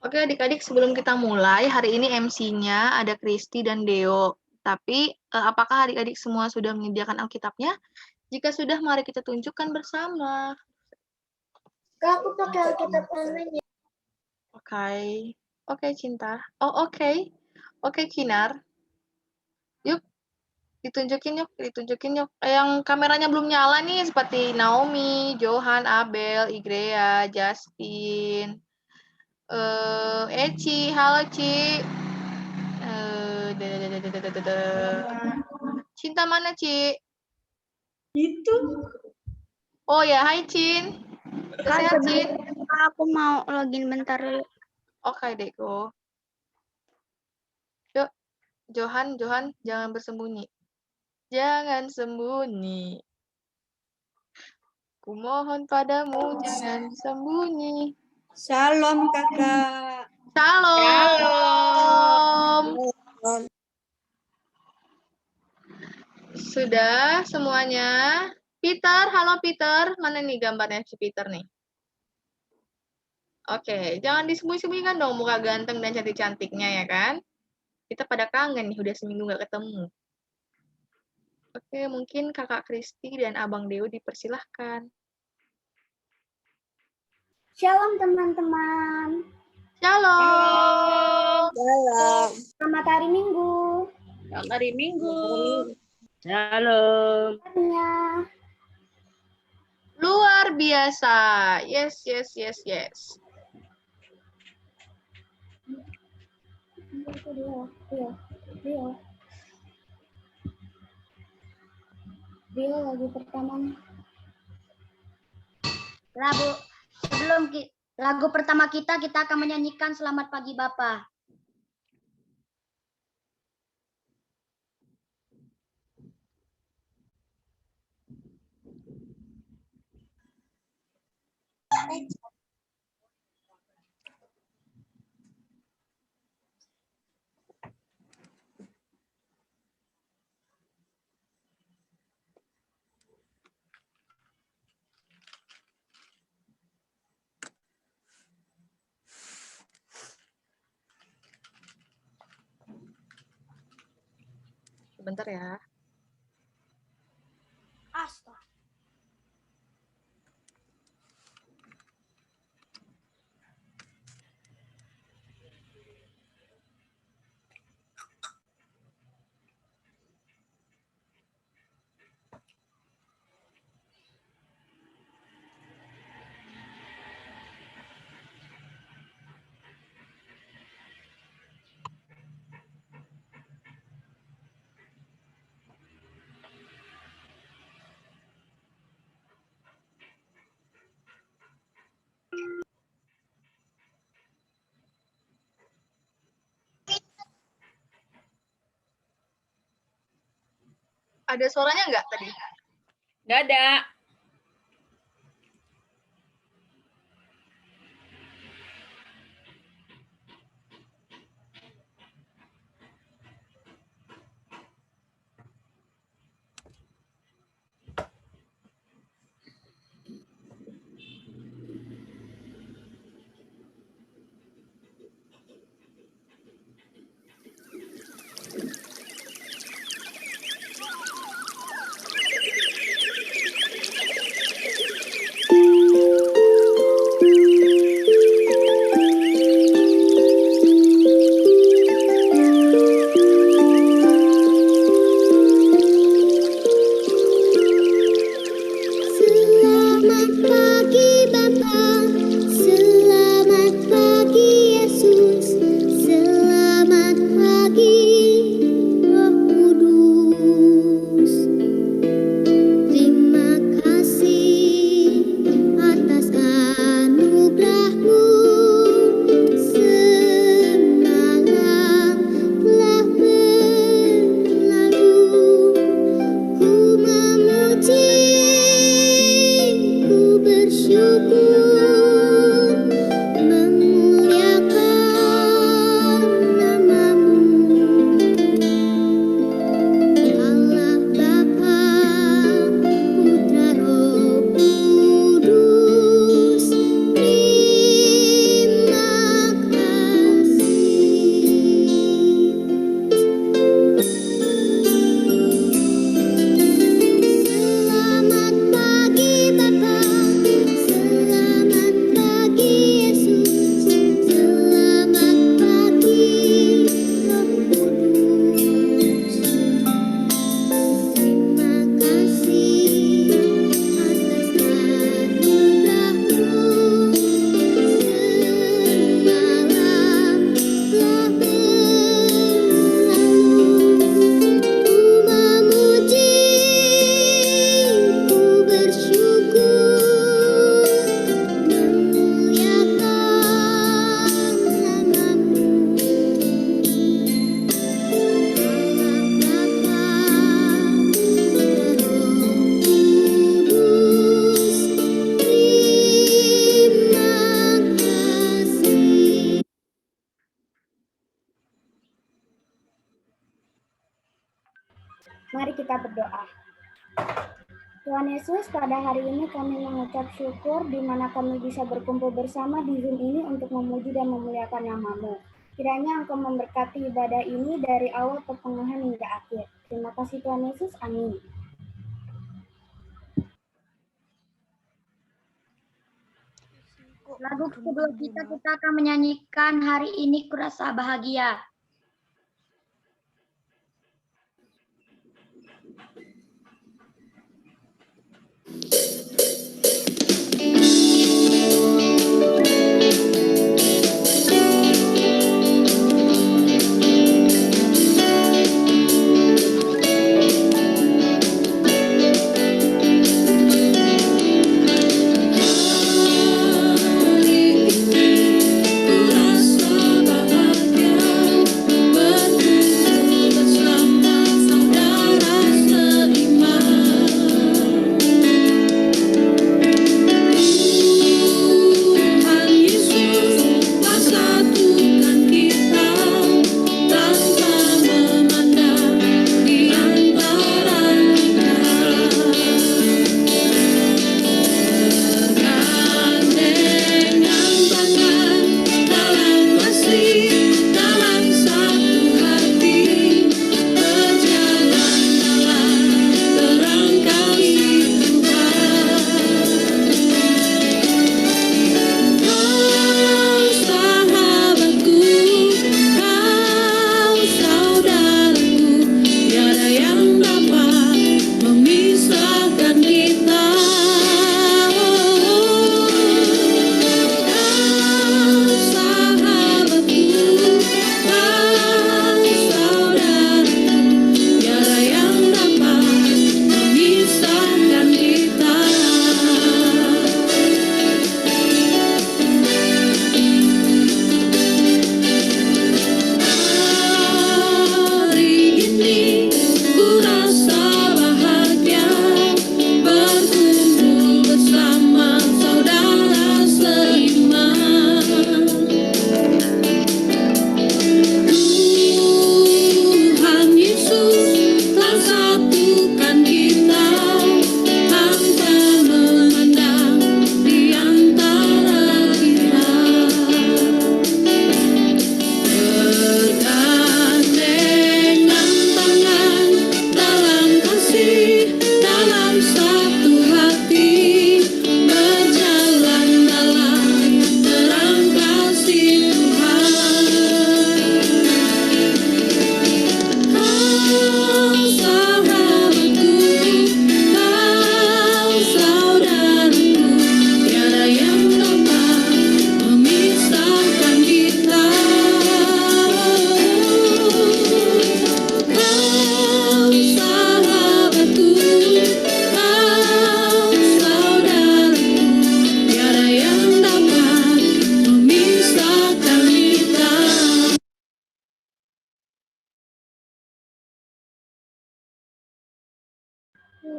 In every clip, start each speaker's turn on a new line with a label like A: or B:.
A: Oke adik-adik, sebelum kita mulai, hari ini MC-nya ada Kristi dan Deo. Tapi, apakah adik-adik semua sudah menyediakan Alkitabnya? Jika sudah, mari kita tunjukkan bersama.
B: Kak, aku pakai Alkitab online ya.
A: Oke, Cinta. Oh, oke. Oke, Kinar. Yuk, ditunjukin yuk. Yang kameranya belum nyala nih, seperti Naomi, Johan, Abel, Igrea, Justin, Eci. Halo, Ci. Cinta mana, Ci?
B: Itu.
A: Oh ya, hai Cin. Sehat, Cin?
B: Aku mau login bentar dulu.
A: Oke, Deko. Yuk, Johan, jangan bersembunyi. Jangan sembunyi. Kumohon padamu, jangan sembunyi.
B: Shalom, Kakak.
A: Shalom. Sudah semuanya? Peter, halo Peter. Mana nih gambarnya si Peter nih? Oke, jangan disembunyi-sembunyikan dong muka ganteng dan cantik-cantiknya ya kan? Kita pada kangen nih, udah seminggu nggak ketemu. Oke, mungkin Kakak Kristi dan Abang Deo dipersilahkan.
B: Shalom, teman-teman.
A: Shalom.
C: Shalom.
B: Selamat hari Minggu.
C: Selamat hari Minggu. Shalom.
A: Luar biasa. Yes.
B: Rio lagu pertama.
D: Lagu pertama kita akan menyanyikan Selamat Pagi Bapak.
A: Sebentar ya.
B: Astaga.
A: Ada suaranya nggak tadi?
C: Nggak ada.
B: Mari kita berdoa. Tuhan Yesus, pada hari ini kami mengucap syukur di mana kami bisa berkumpul bersama di Zoom ini untuk memuji dan memuliakan nama-Mu. Kiranya Engkau memberkati ibadah ini dari awal pertengahan hingga akhir. Terima kasih Tuhan Yesus, amin.
D: Lagu kedua kita akan menyanyikan Hari Ini Kurasa Bahagia.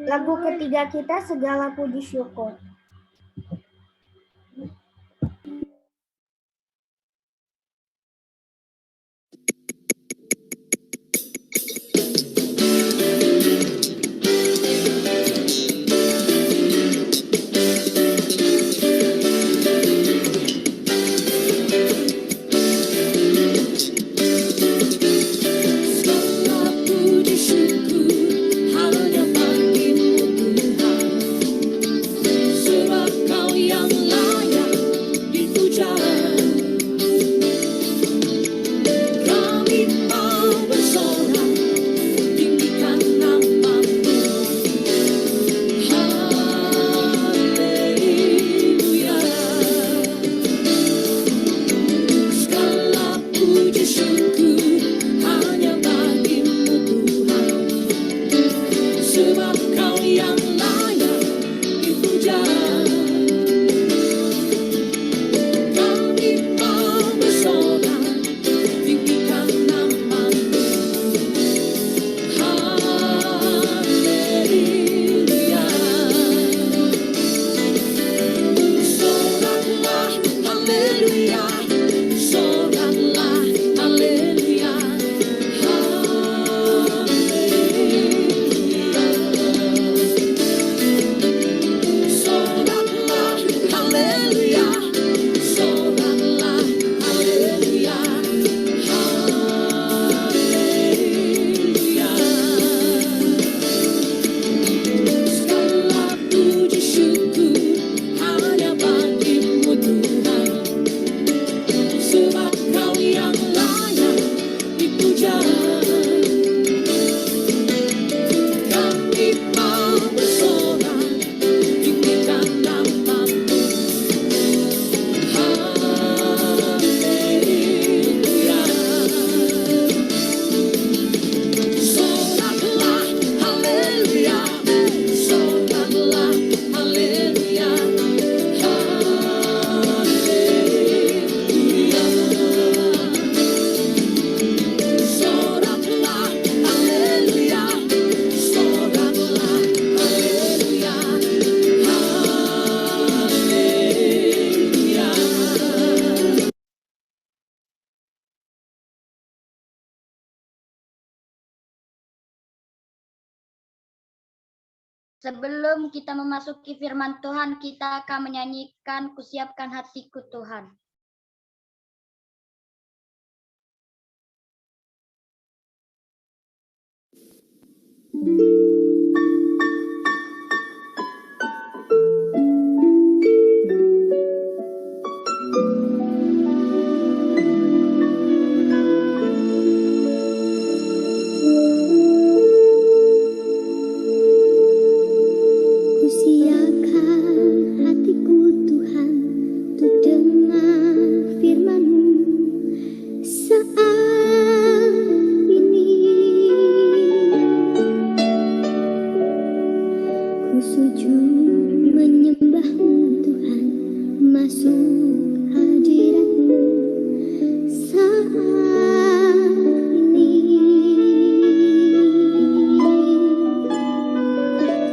B: Lagu ketiga kita Segala Puji Syukur.
E: Hanya bagimu Tuhan,
D: Sebelum kita memasuki firman Tuhan, kita akan menyanyikan Kusiapkan Hatiku Tuhan.
E: Kusiapkan hatiku Tuhan untuk dengar firman-Mu saat ini. Ku sujud menyembah-Mu Tuhan, masuk hadirat-Mu saat ini.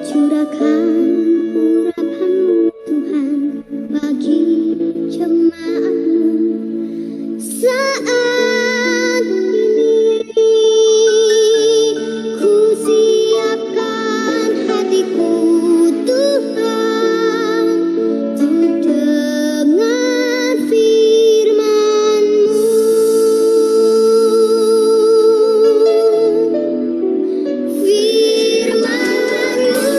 E: Curahkan urapan-Mu Tuhan bagi jemaat-Mu saat ini. Ku siapkan hatiku Tuhan untuk dengar firman-Mu. Firman-Mu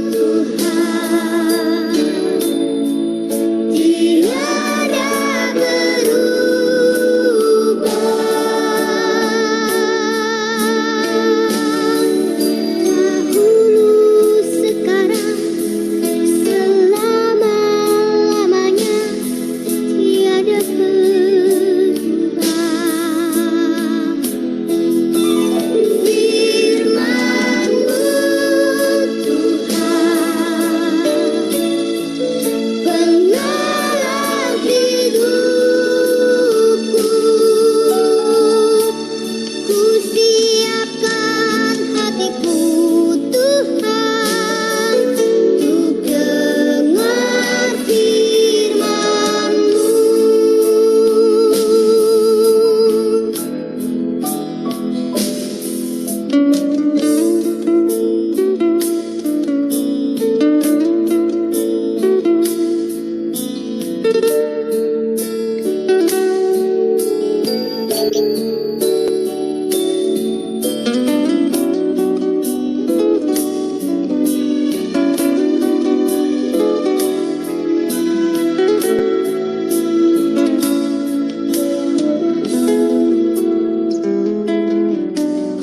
E: Tuhan tiada berubah. Dahulu, sekarang, selama-lamanya tiada berubah. Firman-Mu Tuhan penolong hidupku. Ku siapkan hatiku Tuhan untuk dengar firman-Mu.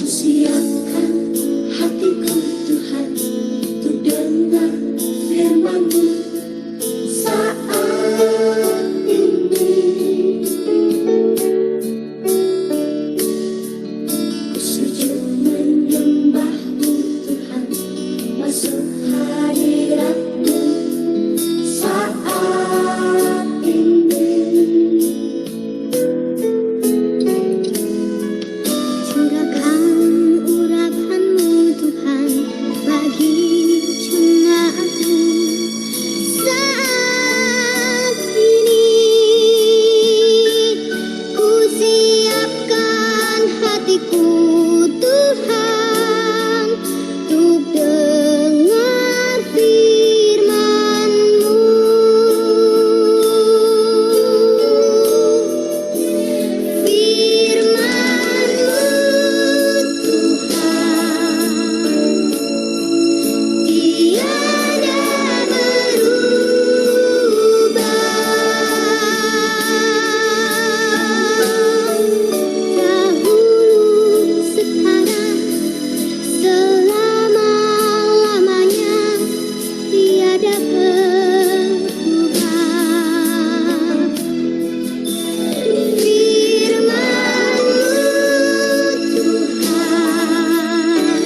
E: Kusiapkan hatiku Tuhan untuk dengar firman-Mu saat ini. Ku sujud menyembah-Mu Tuhan, masuk hadirat-Mu saat ini. Curahkan urapan-Mu Tuhan bagi jemaat-Mu saat ini. Ku siapkan hatiku Tuhan untuk dengar firman-Mu. Firman-Mu Tuhan tiada berubah. Dahulu, sekarang, selama-lamanya tiada berubah. Firman-Mu Tuhan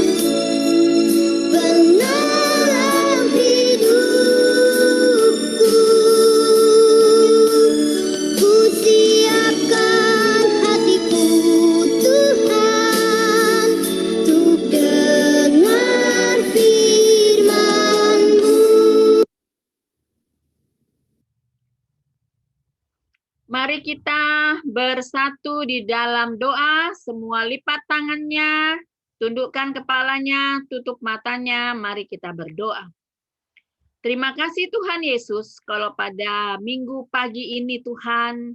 E: penolong hidupku. Ku siapkan hatiku Tuhan untuk dengar firman-Mu.
C: Mari kita bersatu di dalam doa, semua lipat tangannya, Tundukkan kepalanya, tutup matanya, mari kita berdoa. Terima kasih Tuhan Yesus, kalau pada minggu pagi ini Tuhan,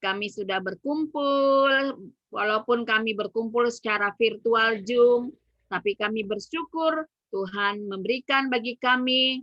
C: kami sudah berkumpul, walaupun kami berkumpul secara virtual Zoom, tapi kami bersyukur Tuhan memberikan bagi kami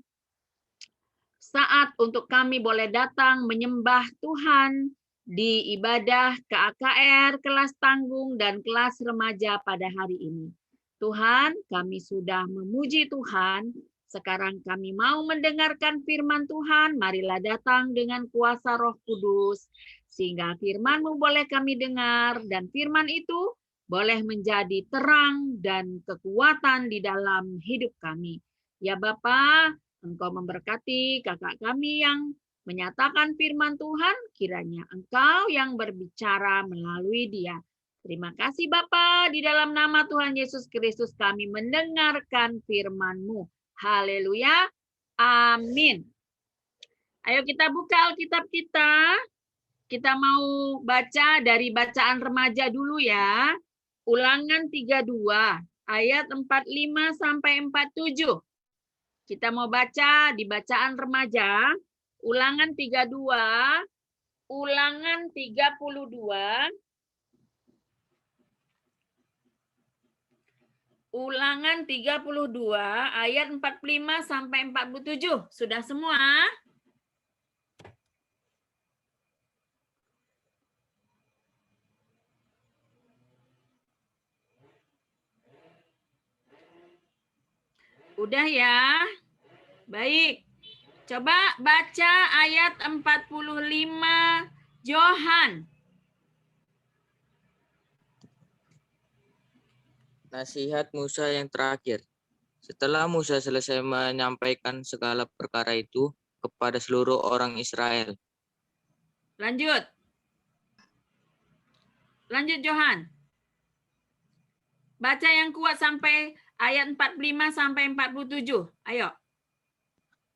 C: saat untuk kami boleh datang menyembah Tuhan di ibadah KAKR, kelas tanggung, dan kelas remaja pada hari ini. Tuhan, kami sudah memuji Tuhan. Sekarang kami mau mendengarkan firman Tuhan. Marilah datang dengan kuasa Roh Kudus, sehingga firman-Mu boleh kami dengar, dan firman itu boleh menjadi terang dan kekuatan di dalam hidup kami. Ya Bapa, Engkau memberkati kakak kami yang menyatakan firman Tuhan, kiranya Engkau yang berbicara melalui dia. Terima kasih Bapa, di dalam nama Tuhan Yesus Kristus kami mendengarkan firman-Mu. Haleluya. Amin. Ayo kita buka Alkitab kita. Kita mau baca dari bacaan remaja dulu ya. Ulangan 32, ayat 45 sampai 47. Kita mau baca di bacaan remaja, Ulangan 32, Ulangan 32, Ulangan 32 ayat 45 sampai 47. Sudah semua? Udah ya? Baik. Coba baca ayat 45 Johan.
F: Nasihat Musa yang terakhir. Setelah Musa selesai menyampaikan segala perkara itu kepada seluruh orang Israel.
C: Lanjut. Lanjut Johan. Baca yang kuat sampai ayat 45 sampai 47. Ayo.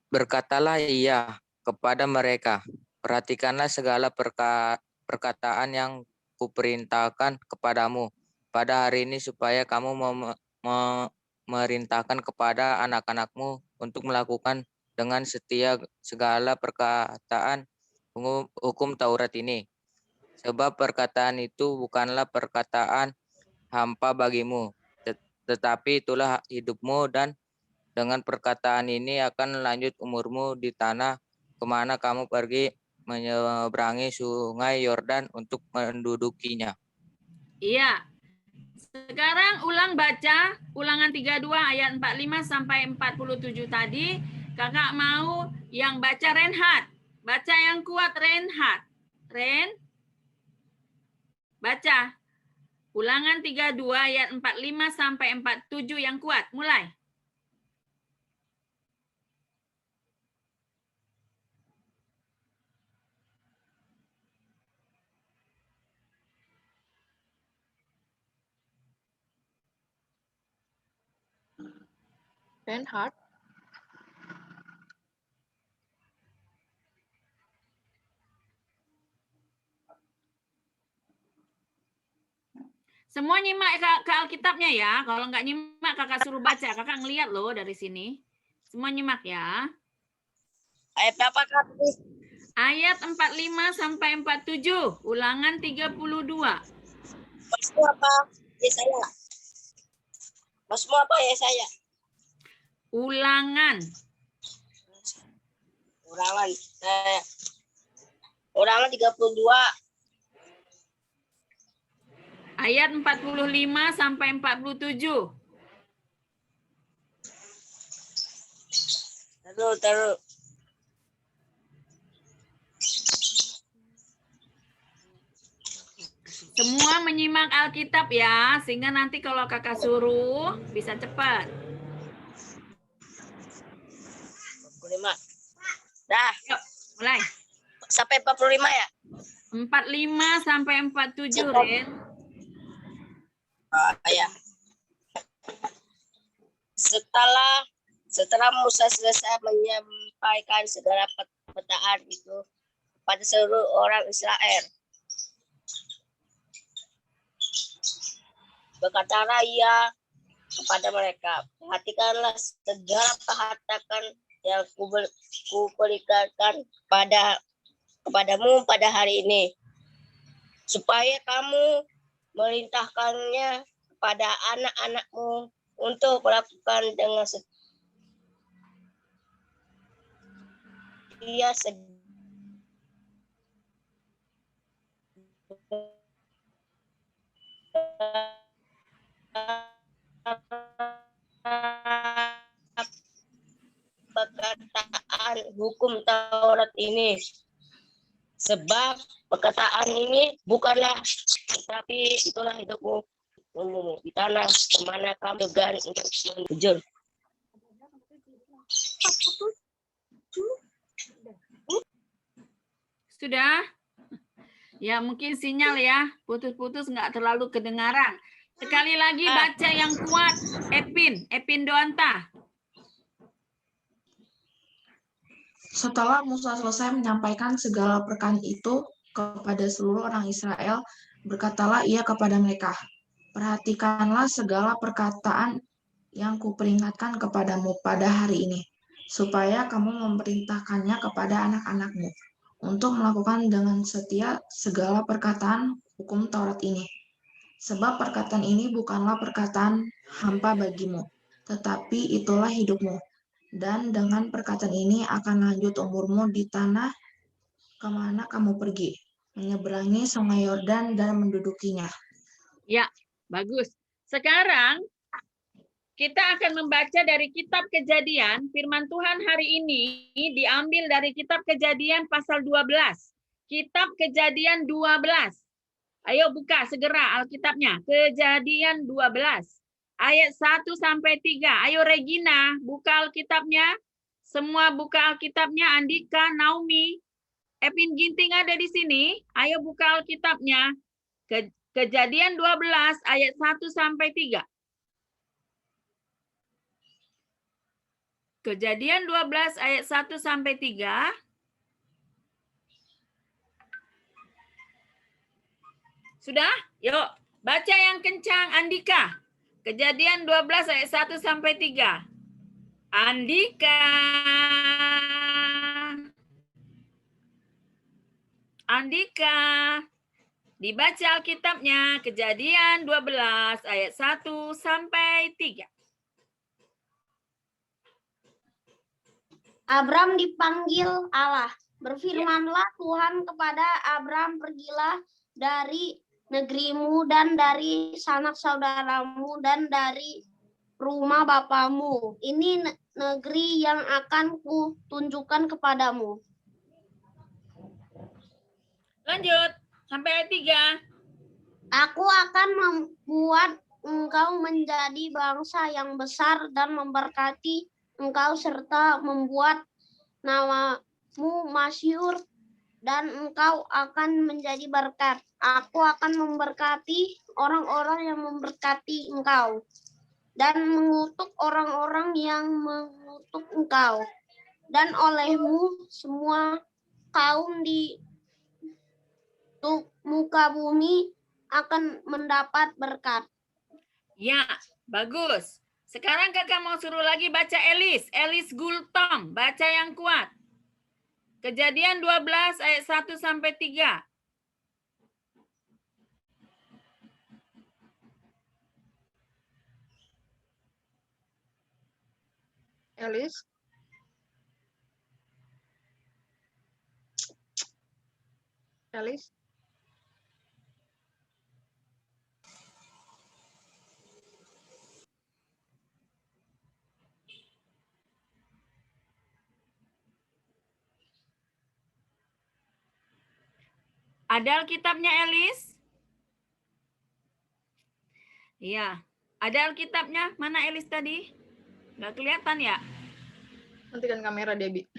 F: Berkatalah ia kepada mereka, perhatikanlah segala perkataan yang kuperintahkan kepadamu pada hari ini supaya kamu memerintahkan kepada anak-anakmu untuk melakukan dengan setia segala perkataan hukum Taurat ini. Sebab perkataan itu bukanlah perkataan hampa bagimu, tetapi itulah hidupmu, dan dengan perkataan ini akan lanjut umurmu di tanah kemana kamu pergi menyeberangi sungai Yordan untuk mendudukinya.
C: Iya. Sekarang ulang baca Ulangan 32 ayat 45 sampai 47 tadi. Kakak mau yang baca Renhat. Baca yang kuat Renhat. Ren. Baca. Ulangan 32 ayat 45 sampai 47 yang kuat. Mulai.
A: Reinhard.
C: Semua nyimak ke Alkitabnya ya. Kalau nggak nyimak kakak suruh baca. Kakak ngeliat loh dari sini. Semua nyimak ya.
G: Ayat berapa Kak?
C: Ayat 45 sampai 47. Ulangan 32.
G: Maksudmu apa? Yesaya. Maksudmu apa Yesaya?
C: Ulangan.
G: Ulangan 32.
C: Ayat 45 sampai 47.
G: Taruh.
C: Semua menyimak Alkitab ya, sehingga nanti kalau kakak suruh bisa cepat.
G: 45. Dah.
C: Yuk, mulai.
G: Sampai 45 ya?
C: 45 sampai 47, Ren.
G: Ya. Setelah Musa selesai menyampaikan segala perkataan itu pada seluruh orang Israel, berkatalah ia kepada mereka. Perhatikanlah segala kehatakan yang kuberikan kepadamu pada hari ini, supaya kamu merintahkannya kepada anak-anakmu untuk melakukan dengan setia perkataan hukum Taurat ini. Sebab perkataan ini bukanlah, tetapi itulah hidupmu di tanah kemana kamu tegar untuk menjujur.
C: Sudah? Ya mungkin sinyal ya, putus-putus nggak terlalu kedengaran. Sekali lagi baca yang kuat, Epin Doanta.
H: Setelah Musa selesai menyampaikan segala perkataan itu kepada seluruh orang Israel, berkatalah ia kepada mereka, perhatikanlah segala perkataan yang kuperingatkan kepadamu pada hari ini, supaya kamu memerintahkannya kepada anak-anakmu, untuk melakukan dengan setia segala perkataan hukum Taurat ini. Sebab perkataan ini bukanlah perkataan hampa bagimu, tetapi itulah hidupmu. Dan dengan perkataan ini akan lanjut umurmu di tanah kemana kamu pergi, menyeberangi sungai Yordan dan mendudukinya.
C: Ya, bagus. Sekarang kita akan membaca dari kitab Kejadian. Firman Tuhan hari ini diambil dari kitab Kejadian pasal 12. Kitab Kejadian 12. Ayo buka segera Alkitabnya. Kejadian 12. Ayat 1 sampai 3. Ayo Regina, buka Alkitabnya. Semua buka Alkitabnya. Andika, Naomi, Epin Ginting ada di sini. Ayo buka Alkitabnya. Kejadian 12 ayat 1 sampai 3. Kejadian 12 ayat 1 sampai 3. Sudah? Yuk, baca yang kencang Andika. Kejadian 12 ayat 1 sampai 3. Andika. Andika. Dibaca Alkitabnya. Kejadian 12 ayat 1 sampai 3.
B: Abram dipanggil Allah. Berfirmanlah Tuhan kepada Abram, pergilah dari negerimu dan dari sanak saudaramu dan dari rumah bapamu. Ini negeri yang akan kutunjukkan kepadamu.
C: Lanjut sampai ayat 3.
B: Aku akan membuat engkau menjadi bangsa yang besar dan memberkati engkau serta membuat namamu masyhur dan engkau akan menjadi berkat. Aku akan memberkati orang-orang yang memberkati engkau dan mengutuk orang-orang yang mengutuk engkau. Dan olehmu semua kaum di muka bumi akan mendapat berkat.
C: Ya, bagus. Sekarang kakak mau suruh lagi baca Elis Gultom, baca yang kuat. Kejadian 12 ayat 1 sampai 3.
A: Elis.
C: Ada Alkitabnya, Elis? Iya. Ada Alkitabnya? Mana Elis tadi? Nggak kelihatan ya?
A: Matikan kamera, Debbie.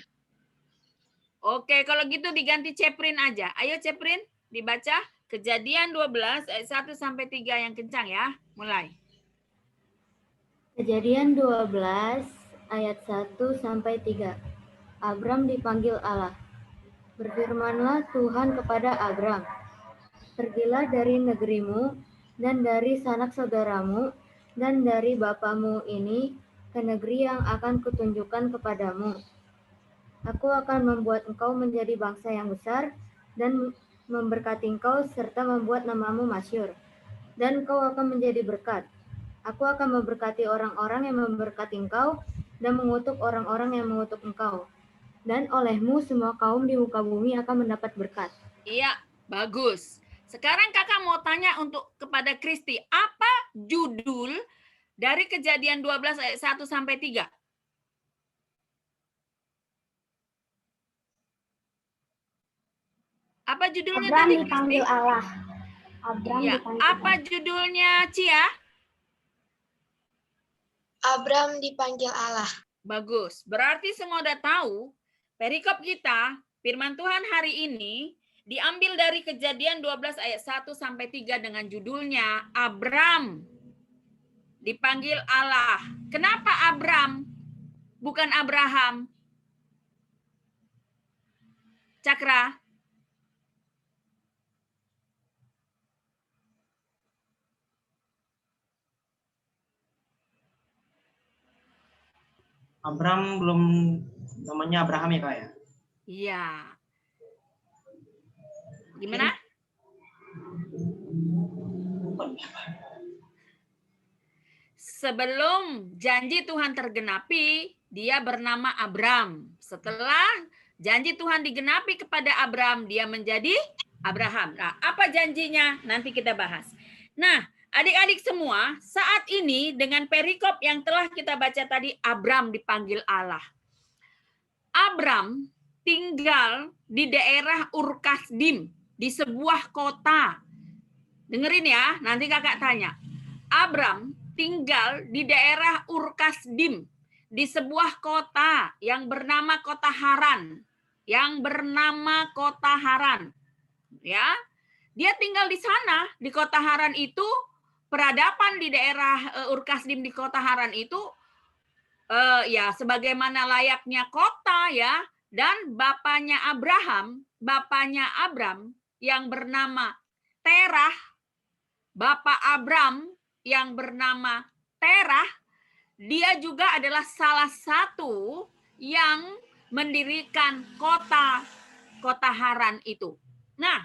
C: Oke, kalau gitu diganti Ceprin aja. Ayo Ceprin, dibaca. Kejadian 12 ayat 1 sampai 3 yang kencang ya. Mulai.
I: Kejadian 12 ayat 1 sampai 3. Abram dipanggil Allah. Berfirmanlah Tuhan kepada Abram, pergilah dari negerimu dan dari sanak saudaramu dan dari bapamu ini ke negeri yang akan kutunjukkan kepadamu. Aku akan membuat engkau menjadi bangsa yang besar dan memberkati engkau serta membuat namamu masyhur. Dan engkau akan menjadi berkat. Aku akan memberkati orang-orang yang memberkati engkau dan mengutuk orang-orang yang mengutuk engkau. Dan olehmu semua kaum di muka bumi akan mendapat berkat.
C: Iya, bagus. Sekarang kakak mau tanya kepada Kristi, apa judul dari Kejadian 12 ayat 1 sampai 3? Apa judulnya
B: Abram
C: tadi,
B: dipanggil
C: Kristi?
B: Allah. Abram
C: Ya,
B: dipanggil
C: apa
B: Allah.
C: judulnya, Cia?
J: Abram dipanggil Allah.
C: Bagus. Berarti semua udah tahu, perikop kita, firman Tuhan hari ini, diambil dari Kejadian 12 ayat 1 sampai 3 dengan judulnya Abram dipanggil Allah. Kenapa Abram? Bukan Abraham. Cakra.
K: Abram belum namanya Abraham ya Kak ya?
C: Iya. Gimana? Sebelum janji Tuhan tergenapi, dia bernama Abram. Setelah janji Tuhan digenapi kepada Abram, dia menjadi Abraham. Nah, apa janjinya? Nanti kita bahas. Nah, adik-adik semua, saat ini dengan perikop yang telah kita baca tadi, Abram dipanggil Allah. Abram tinggal di daerah Ur-Kasdim, di sebuah kota. Dengerin ya, nanti kakak tanya. Abram tinggal di daerah Ur-Kasdim, di sebuah kota yang bernama Kota Haran. Ya, dia tinggal di sana, di Kota Haran itu, peradaban di daerah Ur-Kasdim di Kota Haran itu, ya sebagaimana layaknya kota ya, dan bapaknya Abram yang bernama Terah, bapak Abram yang bernama Terah, dia juga adalah salah satu yang mendirikan kota Haran itu. Nah,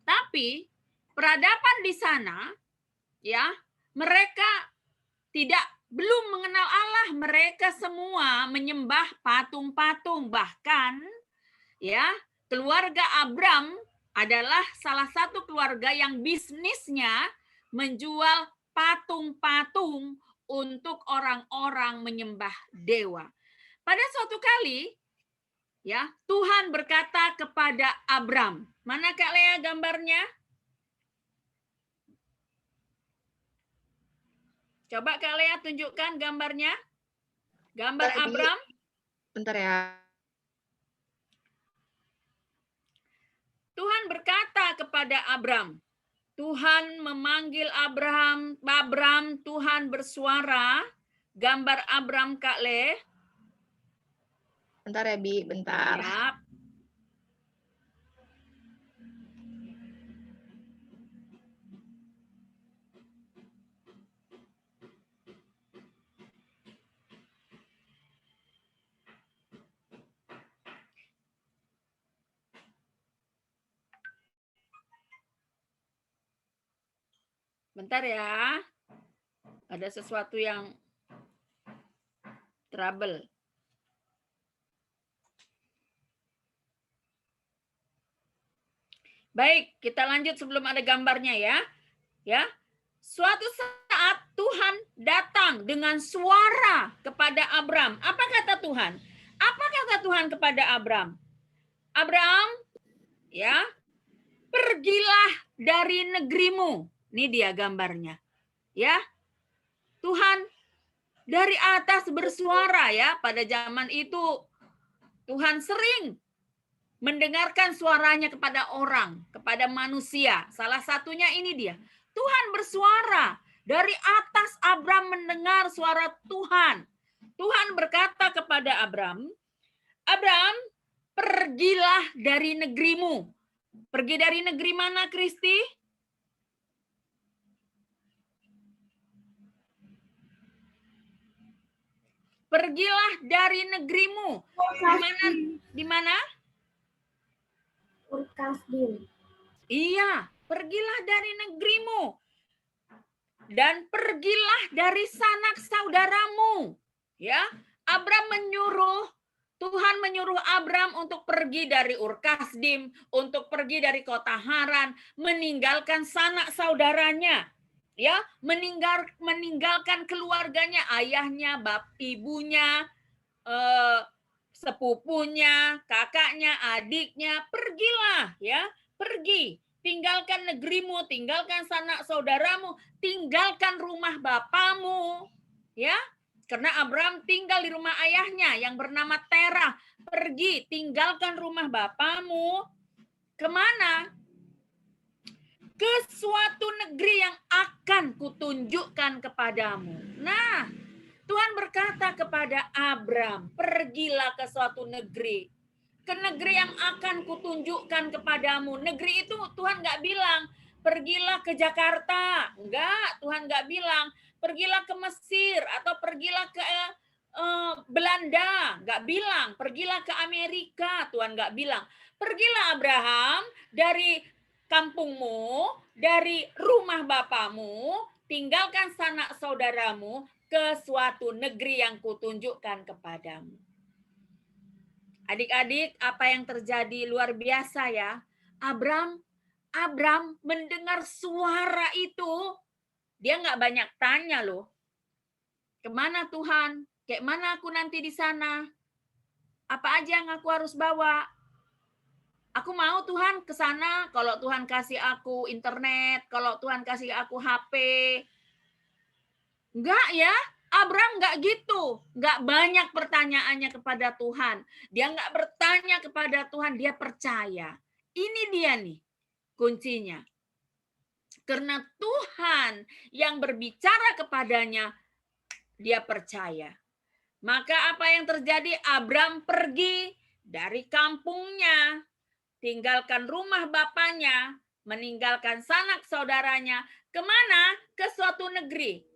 C: tapi peradaban di sana ya, mereka belum mengenal Allah, mereka semua menyembah patung-patung, bahkan ya, keluarga Abram adalah salah satu keluarga yang bisnisnya menjual patung-patung untuk orang-orang menyembah dewa. Pada suatu kali, ya, Tuhan berkata kepada Abram, mana Kak Lea gambarnya? Coba Kak Lea tunjukkan gambarnya. Gambar Abram.
A: Bentar ya.
C: Tuhan berkata kepada Abram, Tuhan memanggil Abram, Tuhan bersuara, gambar Abram Kak Le.
A: Bentar ya, Bi, bentar.
C: Siap. Bentar ya. Ada sesuatu yang trouble. Baik, kita lanjut sebelum ada gambarnya ya. Ya. Suatu saat Tuhan datang dengan suara kepada Abram. Apa kata Tuhan? Apa kata Tuhan kepada Abram? Abram, ya, pergilah dari negerimu. Ini dia gambarnya. Ya. Tuhan dari atas bersuara ya. Pada zaman itu Tuhan sering mendengarkan suaranya kepada orang, kepada manusia. Salah satunya ini dia. Tuhan bersuara. Dari atas Abram mendengar suara Tuhan. Tuhan berkata kepada Abram, Abram, pergilah dari negerimu. Pergi dari negeri mana, Kristi? Pergilah dari negerimu. Di mana?
B: Ur-Kasdim.
C: Iya, pergilah dari negerimu. Dan pergilah dari sanak saudaramu. Ya, Tuhan menyuruh Abram untuk pergi dari Ur-Kasdim, untuk pergi dari kota Haran, meninggalkan sanak saudaranya, ya, meninggalkan keluarganya, ayahnya, ibunya, sepupunya, kakaknya, adiknya, pergilah, ya, pergi. Tinggalkan negerimu, tinggalkan sanak saudaramu, tinggalkan rumah bapamu, ya. Karena Abram tinggal di rumah ayahnya yang bernama Terah. Pergi, tinggalkan rumah bapamu. Kemana? Ke suatu negeri yang akan kutunjukkan kepadamu. Nah, Tuhan berkata kepada Abram, pergilah ke suatu negeri. Ke negeri yang akan kutunjukkan kepadamu. Negeri itu Tuhan nggak bilang, pergilah ke Jakarta. Enggak, Tuhan nggak bilang, pergilah ke Mesir atau pergilah ke Belanda. Nggak bilang, pergilah ke Amerika. Tuhan nggak bilang. Pergilah Abraham dari kampungmu, dari rumah bapamu, tinggalkan sanak saudaramu ke suatu negeri yang kutunjukkan kepadamu. Adik-adik, apa yang terjadi luar biasa ya. Abram mendengar suara itu, dia nggak banyak tanya loh. Kemana Tuhan? Kayak mana aku nanti di sana? Apa aja yang aku harus bawa? Aku mau Tuhan ke sana kalau Tuhan kasih aku internet, kalau Tuhan kasih aku HP. Enggak ya. Abram nggak gitu, nggak banyak pertanyaannya kepada Tuhan. Dia nggak bertanya kepada Tuhan, dia percaya. Ini dia nih kuncinya. Karena Tuhan yang berbicara kepadanya, dia percaya. Maka apa yang terjadi? Abram pergi dari kampungnya, tinggalkan rumah bapaknya, meninggalkan sanak saudaranya. Kemana? Ke suatu negeri.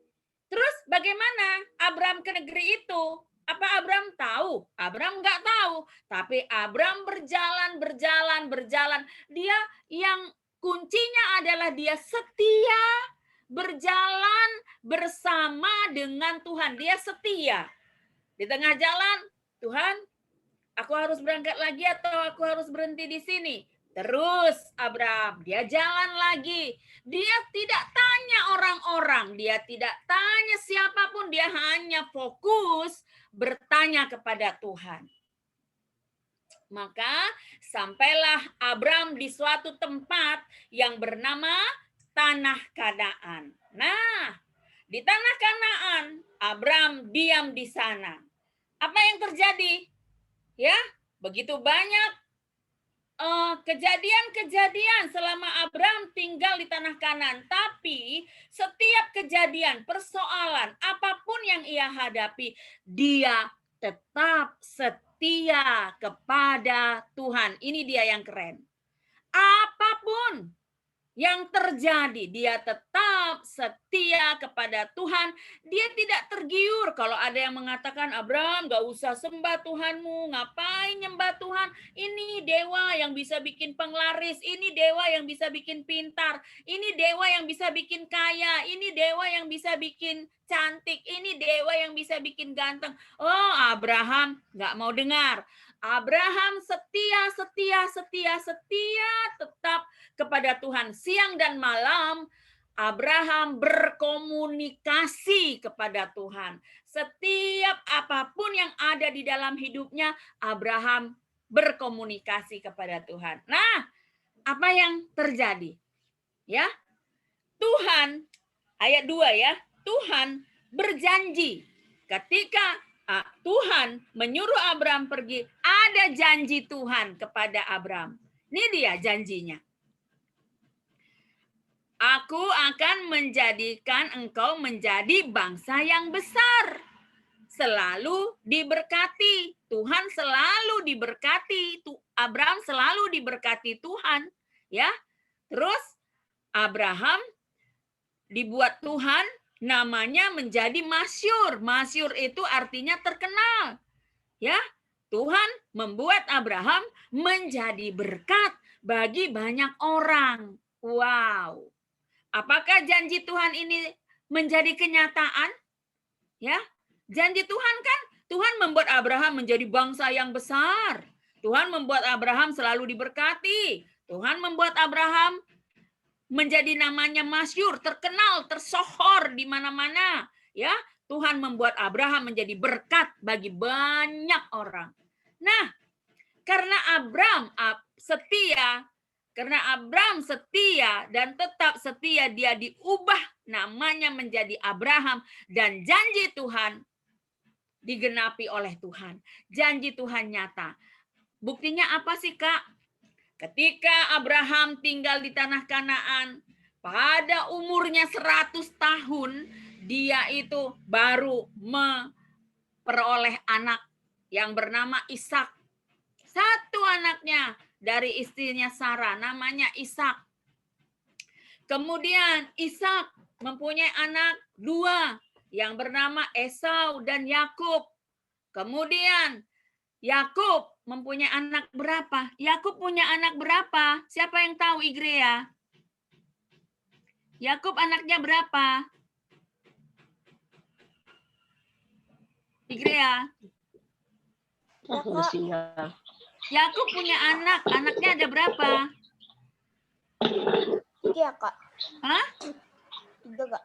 C: Terus bagaimana Abram ke negeri itu? Apa Abram tahu? Abram nggak tahu. Tapi Abram berjalan. Dia yang kuncinya adalah dia setia berjalan bersama dengan Tuhan. Dia setia. Di tengah jalan, Tuhan, aku harus berangkat lagi atau aku harus berhenti di sini? Terus Abram, dia jalan lagi. Dia tidak tanya orang-orang, dia tidak tanya siapapun, dia hanya fokus bertanya kepada Tuhan. Maka sampailah Abram di suatu tempat yang bernama Tanah Kanaan. Nah, di Tanah Kanaan, Abram diam di sana. Apa yang terjadi? Ya, begitu banyak kejadian-kejadian selama Abram tinggal di Tanah Kanaan. Tapi setiap kejadian, persoalan, apapun yang ia hadapi, dia tetap setia kepada Tuhan. Ini dia yang keren. Apapun yang terjadi, dia tetap setia kepada Tuhan. Dia tidak tergiur kalau ada yang mengatakan, Abram, gak usah sembah Tuhanmu, ngapain nyembah Tuhan? Ini dewa yang bisa bikin penglaris, ini dewa yang bisa bikin pintar, ini dewa yang bisa bikin kaya, ini dewa yang bisa bikin cantik, ini dewa yang bisa bikin ganteng. Oh, Abraham gak mau dengar. Abraham setia tetap kepada Tuhan. Siang dan malam Abraham berkomunikasi kepada Tuhan. Setiap apapun yang ada di dalam hidupnya, Abraham berkomunikasi kepada Tuhan. Nah, apa yang terjadi? Ya, Tuhan, ayat 2 ya, Tuhan berjanji ketika Tuhan menyuruh Abram pergi, ada janji Tuhan kepada Abram. Ini dia janjinya. Aku akan menjadikan engkau menjadi bangsa yang besar. Selalu diberkati. Tuhan selalu diberkati. Abram selalu diberkati Tuhan. Ya. Terus Abraham dibuat Tuhan namanya menjadi masyhur. Masyhur itu artinya terkenal. Ya, Tuhan membuat Abraham menjadi berkat bagi banyak orang. Wow. Apakah janji Tuhan ini menjadi kenyataan? Ya, janji Tuhan kan, Tuhan membuat Abraham menjadi bangsa yang besar. Tuhan membuat Abraham selalu diberkati. Tuhan membuat Abraham menjadi namanya masyhur, terkenal, tersohor di mana-mana. Ya, Tuhan membuat Abraham menjadi berkat bagi banyak orang. Nah, karena Abraham setia dan tetap setia, dia diubah namanya menjadi Abraham, dan janji Tuhan digenapi oleh Tuhan. Janji Tuhan nyata. Buktinya apa sih, Kak? Ketika Abraham tinggal di tanah Kanaan, pada umurnya 100 tahun, dia itu baru memperoleh anak yang bernama Ishak. Satu anaknya dari istrinya Sarah, namanya Ishak. Kemudian Ishak mempunyai anak 2 yang bernama Esau dan Yakub. Kemudian Yakub mempunyai anak berapa? Yakub punya anak berapa? Siapa yang tahu, Igrea? Yakub anaknya berapa? Igrea. Yakub punya anak. Anaknya ada berapa?
J: 3, Kak.
C: Hah?
J: 3, Kak.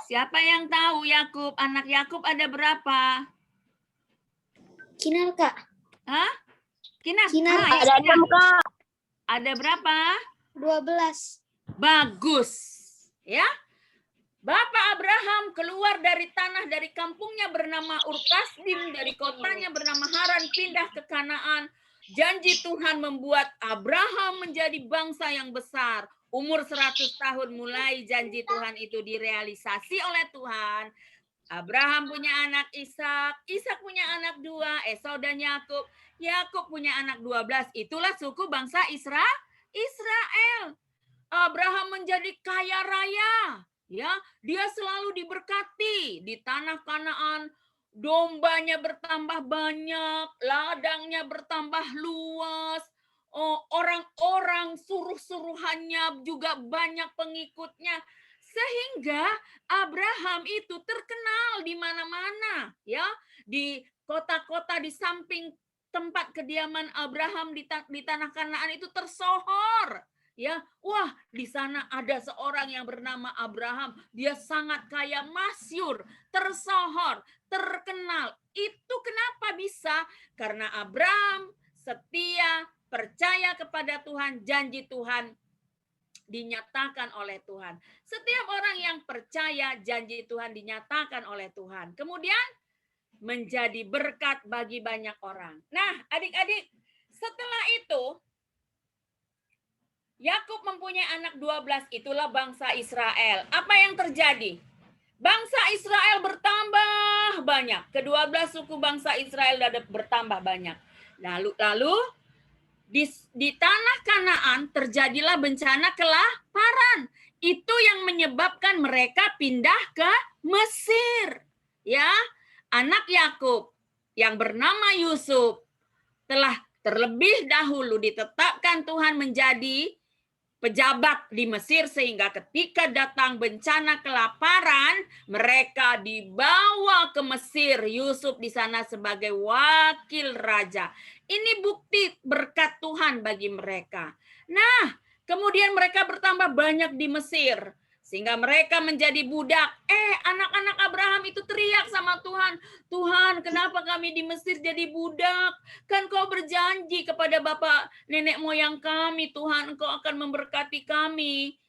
C: Siapa yang tahu Yakub? Anak Yakub ada berapa?
J: Kinar, Kak.
C: Hah? Kinar.
J: Kinar.
C: Ah,
J: Ada 6, Kak.
C: Ada berapa?
J: 12.
C: Bagus. Ya. Bapak Abraham keluar dari tanah, dari kampungnya bernama Ur-Kasdim, dari kotanya bernama Haran, pindah ke Kanaan. Janji Tuhan membuat Abraham menjadi bangsa yang besar. Umur 100 tahun mulai janji Tuhan itu direalisasi oleh Tuhan. Abraham punya anak Ishak, Ishak punya anak 2, Esau dan Yakub. Yakub punya anak 12. Itulah suku bangsa Israel. Abraham menjadi kaya raya. Ya, dia selalu diberkati di tanah Kanaan. Dombanya bertambah banyak, ladangnya bertambah luas. Orang-orang suruh-suruhannya juga banyak pengikutnya. Sehingga Abraham itu terkenal di mana-mana, ya, di kota-kota di samping tempat kediaman Abraham di tanah Kanaan itu tersohor. Ya, wah, di sana ada seorang yang bernama Abraham. Dia sangat kaya, masyhur, tersohor, terkenal. Itu kenapa bisa? Karena Abraham setia, percaya kepada Tuhan, janji Tuhan dinyatakan oleh Tuhan. Setiap orang yang percaya, janji Tuhan dinyatakan oleh Tuhan. Kemudian menjadi berkat bagi banyak orang. Nah, adik-adik, setelah itu Yakub mempunyai anak 12, itulah bangsa Israel. Apa yang terjadi? Bangsa Israel bertambah banyak. Ke-12 suku bangsa Israel bertambah banyak. Lalu di tanah Kanaan terjadilah bencana kelaparan. Itu yang menyebabkan mereka pindah ke Mesir. Ya, anak Yakub yang bernama Yusuf telah terlebih dahulu ditetapkan Tuhan menjadi pejabat di Mesir, sehingga ketika datang bencana kelaparan, mereka dibawa ke Mesir. Yusuf di sana sebagai wakil raja. Ini bukti berkat Tuhan bagi mereka. Nah, kemudian mereka bertambah banyak di Mesir, sehingga mereka menjadi budak. Anak-anak Abraham itu teriak sama Tuhan, Tuhan, kenapa kami di Mesir jadi budak? Kan kau berjanji kepada bapak nenek moyang kami, Tuhan, engkau akan memberkati kami.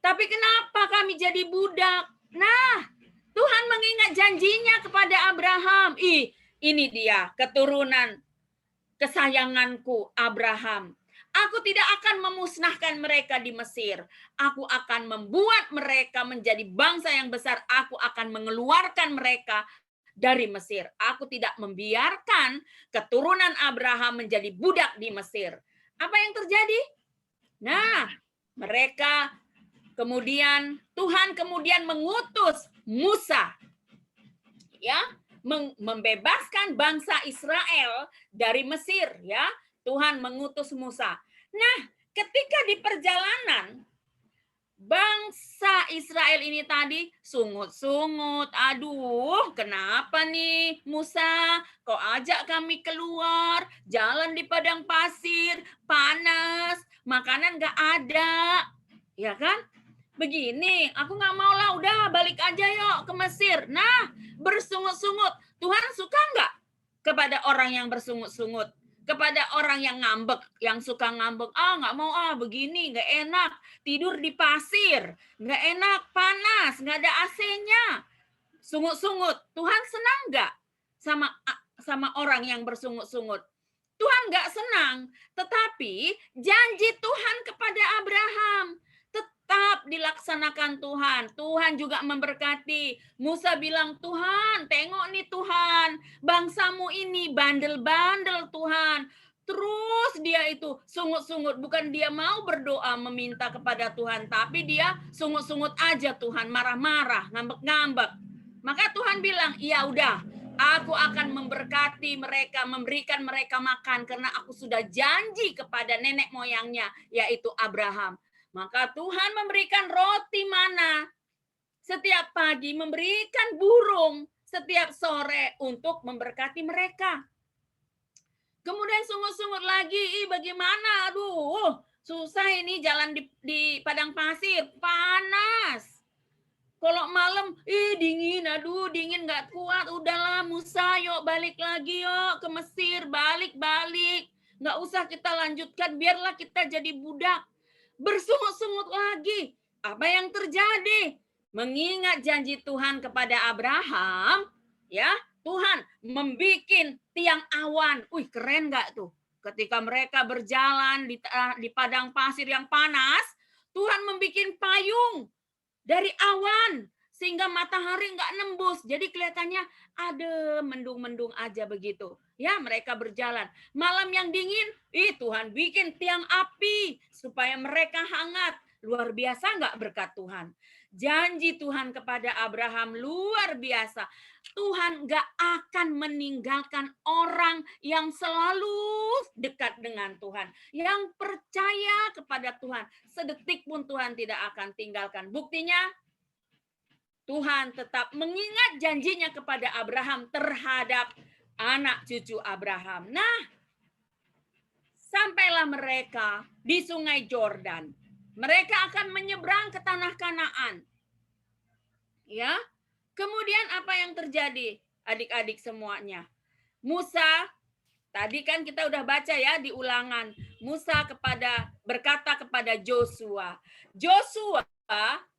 C: Tapi kenapa kami jadi budak? Nah, Tuhan mengingat janjinya kepada Abraham. Ini dia keturunan kesayanganku Abraham. Aku tidak akan memusnahkan mereka di Mesir. Aku akan membuat mereka menjadi bangsa yang besar. Aku akan mengeluarkan mereka dari Mesir. Aku tidak membiarkan keturunan Abraham menjadi budak di Mesir. Apa yang terjadi? Nah, mereka Kemudian Tuhan kemudian mengutus Musa, ya, membebaskan bangsa Israel dari Mesir, ya. Tuhan mengutus Musa. Nah, ketika di perjalanan bangsa Israel ini tadi sungut-sungut, aduh kenapa nih Musa, kok ajak kami keluar, jalan di padang pasir, panas, makanan nggak ada, ya kan? Begini, aku nggak mau lah, udah balik aja yuk ke Mesir. Nah, bersungut-sungut, Tuhan suka nggak kepada orang yang bersungut-sungut? Kepada orang yang ngambek, yang suka ngambek, nggak mau begini, nggak enak, tidur di pasir, nggak enak, panas, nggak ada AC-nya, sungut-sungut. Tuhan senang nggak sama orang yang bersungut-sungut? Tuhan nggak senang, tetapi janji Tuhan kepada Abraham tetap dilaksanakan Tuhan. Tuhan juga memberkati. Musa bilang, Tuhan, tengok nih Tuhan, bangsamu ini bandel-bandel Tuhan. Terus dia itu sungut-sungut, bukan dia mau berdoa meminta kepada Tuhan, tapi dia sungut-sungut aja Tuhan, marah-marah, ngambek-ngambek. Maka Tuhan bilang, iya udah, aku akan memberkati mereka, memberikan mereka makan, karena aku sudah janji kepada nenek moyangnya, yaitu Abraham. Maka Tuhan memberikan roti mana setiap pagi, memberikan burung setiap sore untuk memberkati mereka. Kemudian sungut-sungut lagi, bagaimana? Aduh, susah ini jalan di padang pasir, panas. Kalau malam, dingin, aduh dingin nggak kuat. Udahlah Musa, yuk balik lagi yuk ke Mesir, balik. Nggak usah kita lanjutkan, biarlah kita jadi budak. Bersungut-sungut lagi. Apa yang terjadi? Mengingat janji Tuhan kepada Abraham, ya, Tuhan membikin tiang awan. Keren nggak tuh? Ketika mereka berjalan di padang pasir yang panas, Tuhan membikin payung dari awan sehingga matahari nggak nembus. Jadi kelihatannya ada mendung-mendung aja begitu. Ya, mereka berjalan. Malam yang dingin, Tuhan bikin tiang api supaya mereka hangat. Luar biasa nggak berkat Tuhan? Janji Tuhan kepada Abraham luar biasa. Tuhan nggak akan meninggalkan orang yang selalu dekat dengan Tuhan. Yang percaya kepada Tuhan. Sedetik pun Tuhan tidak akan tinggalkan. Buktinya, Tuhan tetap mengingat janjinya kepada Abraham terhadap anak cucu Abraham. Nah, sampailah mereka di Sungai Yordan. Mereka akan menyeberang ke tanah Kanaan. Ya. Kemudian apa yang terjadi? Adik-adik semuanya. Musa, tadi kan kita udah baca ya di Ulangan. Musa berkata kepada Joshua. Joshua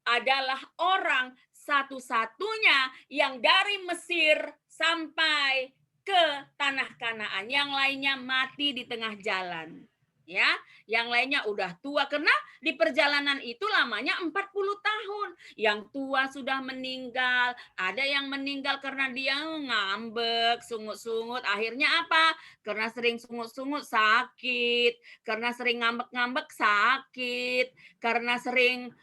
C: adalah orang satu-satunya yang dari Mesir sampai ke tanah Kanaan. Yang lainnya mati di tengah jalan. Ya, yang lainnya udah tua karena di perjalanan itu lamanya 40 tahun. Yang tua sudah meninggal, ada yang meninggal karena dia ngambek, sungut-sungut. Akhirnya apa? Karena sering sungut-sungut sakit, karena sering ngambek-ngambek sakit, karena sering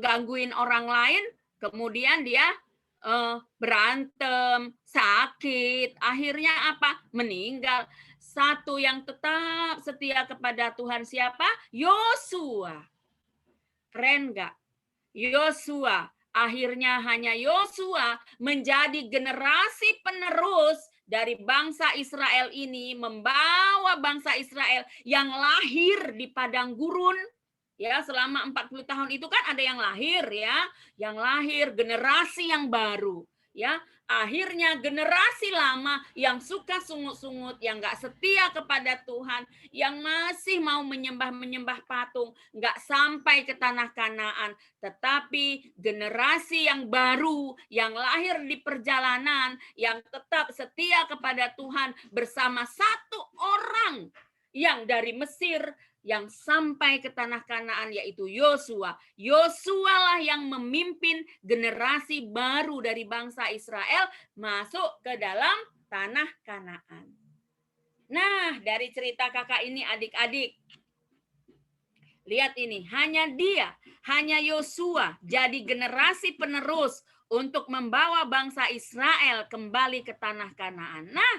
C: gangguin orang lain, kemudian dia berantem, sakit, akhirnya apa? Meninggal. Satu yang tetap setia kepada Tuhan siapa? Yosua. Keren nggak? Yosua. Akhirnya hanya Yosua menjadi generasi penerus dari bangsa Israel ini, membawa bangsa Israel yang lahir di padang gurun. Ya, selama 40 tahun itu kan ada yang lahir ya, yang lahir generasi yang baru. Ya, akhirnya generasi lama yang suka sungut-sungut, yang nggak setia kepada Tuhan, yang masih mau menyembah patung, nggak sampai ke tanah Kanaan. Tetapi generasi yang baru, yang lahir di perjalanan, yang tetap setia kepada Tuhan bersama satu orang yang dari Mesir, yang sampai ke tanah Kanaan, yaitu Yosua. Yosua lah yang memimpin generasi baru dari bangsa Israel masuk ke dalam tanah Kanaan. Nah, dari cerita kakak ini adik-adik, Lihat ini, hanya Yosua jadi generasi penerus untuk membawa bangsa Israel kembali ke tanah Kanaan. Nah,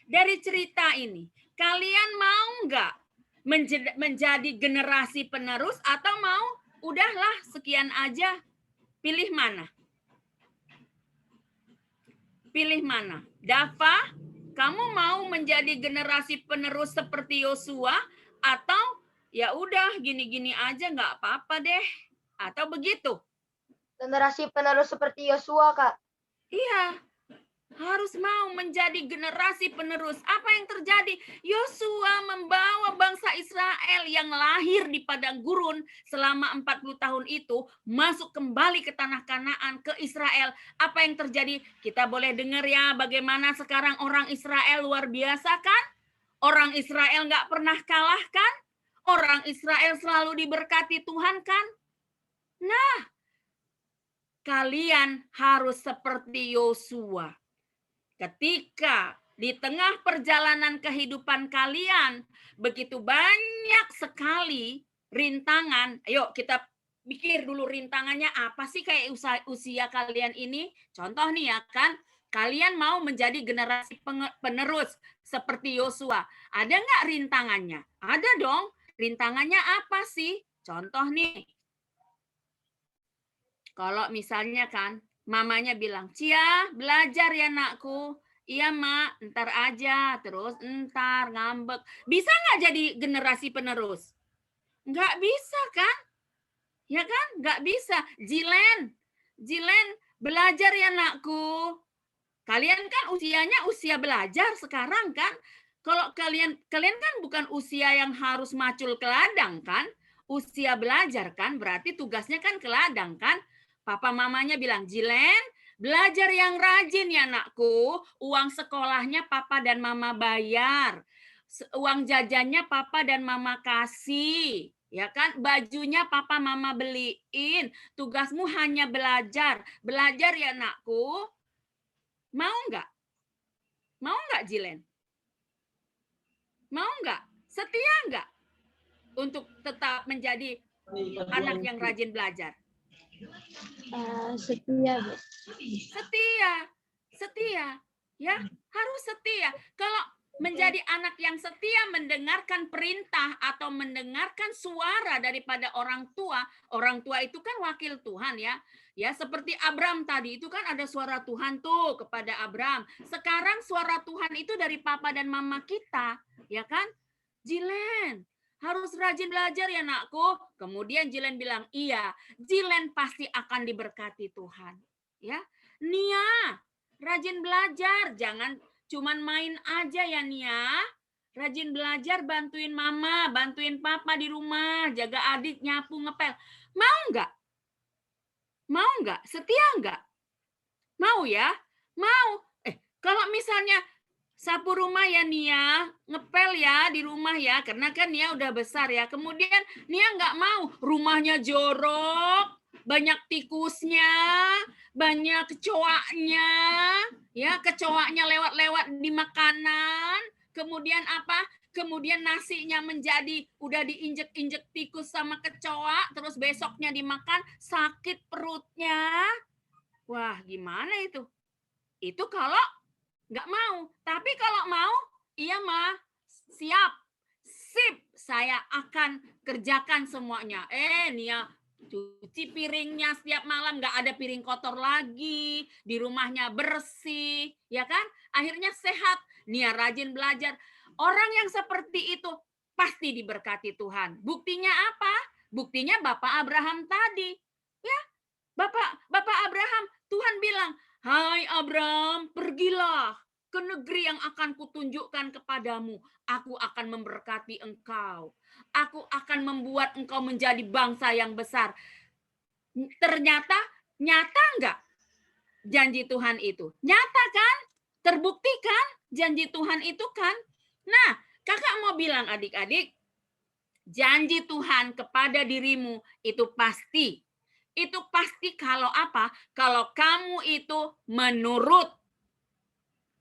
C: dari cerita ini, kalian mau nggak menjadi generasi penerus atau mau udahlah sekian aja? Pilih mana? Pilih mana? Dava, kamu mau menjadi generasi penerus seperti Yosua atau ya udah gini-gini aja nggak apa-apa deh? Atau begitu?
J: Generasi penerus seperti Yosua, Kak.
C: Iya, harus mau menjadi generasi penerus. Apa yang terjadi? Yosua membawa bangsa Israel yang lahir di padang gurun selama 40 tahun itu masuk kembali ke tanah Kanaan, ke Israel. Apa yang terjadi? Kita boleh dengar ya bagaimana sekarang orang Israel luar biasa kan? Orang Israel nggak pernah kalah kan? Orang Israel selalu diberkati Tuhan kan? Nah, kalian harus seperti Yosua. Ketika di tengah perjalanan kehidupan kalian begitu banyak sekali rintangan, ayo kita pikir dulu rintangannya apa sih kayak usia kalian ini. Contoh nih ya kan, kalian mau menjadi generasi penerus seperti Yosua. Ada nggak rintangannya? Ada dong. Rintangannya apa sih? Contoh nih, kalau misalnya kan mamanya bilang, Cia, belajar ya nakku. Iya, Mak, ntar aja. Terus ntar ngambek. Bisa nggak jadi generasi penerus? Nggak bisa kan? Ya kan? Nggak bisa. Jilen, belajar ya nakku. Kalian kan usianya usia belajar sekarang kan? Kalau kalian kan bukan usia yang harus macul ke ladang kan? Usia belajar kan? Berarti tugasnya kan ke ladang kan? Papa mamanya bilang, Jilen, belajar yang rajin ya nakku. Uang sekolahnya papa dan mama bayar. Uang jajannya papa dan mama kasih. Ya kan? Bajunya papa mama beliin. Tugasmu hanya belajar. Belajar ya nakku. Mau nggak? Mau nggak Jilen? Mau nggak? Setia nggak? Untuk tetap menjadi anak yang rajin belajar?
J: Setia, Bu.
C: Setia, ya harus setia. Kalau menjadi anak yang setia mendengarkan perintah atau mendengarkan suara daripada orang tua itu kan wakil Tuhan ya. Ya seperti Abram tadi itu kan ada suara Tuhan tuh kepada Abram. Sekarang suara Tuhan itu dari papa dan mama kita, ya kan? Jilen, harus rajin belajar ya nakku. Kemudian Jilen bilang, iya, Jilen pasti akan diberkati Tuhan. Ya, Nia, rajin belajar, jangan cuman main aja ya Nia. Rajin belajar, bantuin mama, bantuin papa di rumah, jaga adik, nyapu, ngepel. Mau nggak? Mau nggak? Setia nggak? Mau ya? Mau. Kalau misalnya sapu rumah ya Nia, ngepel ya di rumah ya, karena kan Nia udah besar ya. Kemudian Nia nggak mau, rumahnya jorok, banyak tikusnya, banyak kecoaknya, ya kecoaknya lewat-lewat di makanan. Kemudian apa? Kemudian nasinya menjadi udah diinjek-injek tikus sama kecoak, terus besoknya dimakan sakit perutnya. Wah, gimana itu? Itu kalau nggak mau. Tapi kalau mau, iya mah, siap, sip, saya akan kerjakan semuanya. Nia cuci piringnya setiap malam, nggak ada piring kotor lagi, di rumahnya bersih, ya kan? Akhirnya sehat, Nia rajin belajar. Orang yang seperti itu pasti diberkati Tuhan. Buktinya apa? Buktinya Bapak Abraham tadi. Ya, Bapak Abraham, Tuhan bilang, hai Abraham, pergilah ke negeri yang akan kutunjukkan kepadamu. Aku akan memberkati engkau. Aku akan membuat engkau menjadi bangsa yang besar. Ternyata, nyata enggak janji Tuhan itu? Nyata kan? Terbukti kan janji Tuhan itu kan? Nah, kakak mau bilang adik-adik, janji Tuhan kepada dirimu itu pasti. Itu pasti kalau apa? Kalau kamu itu menurut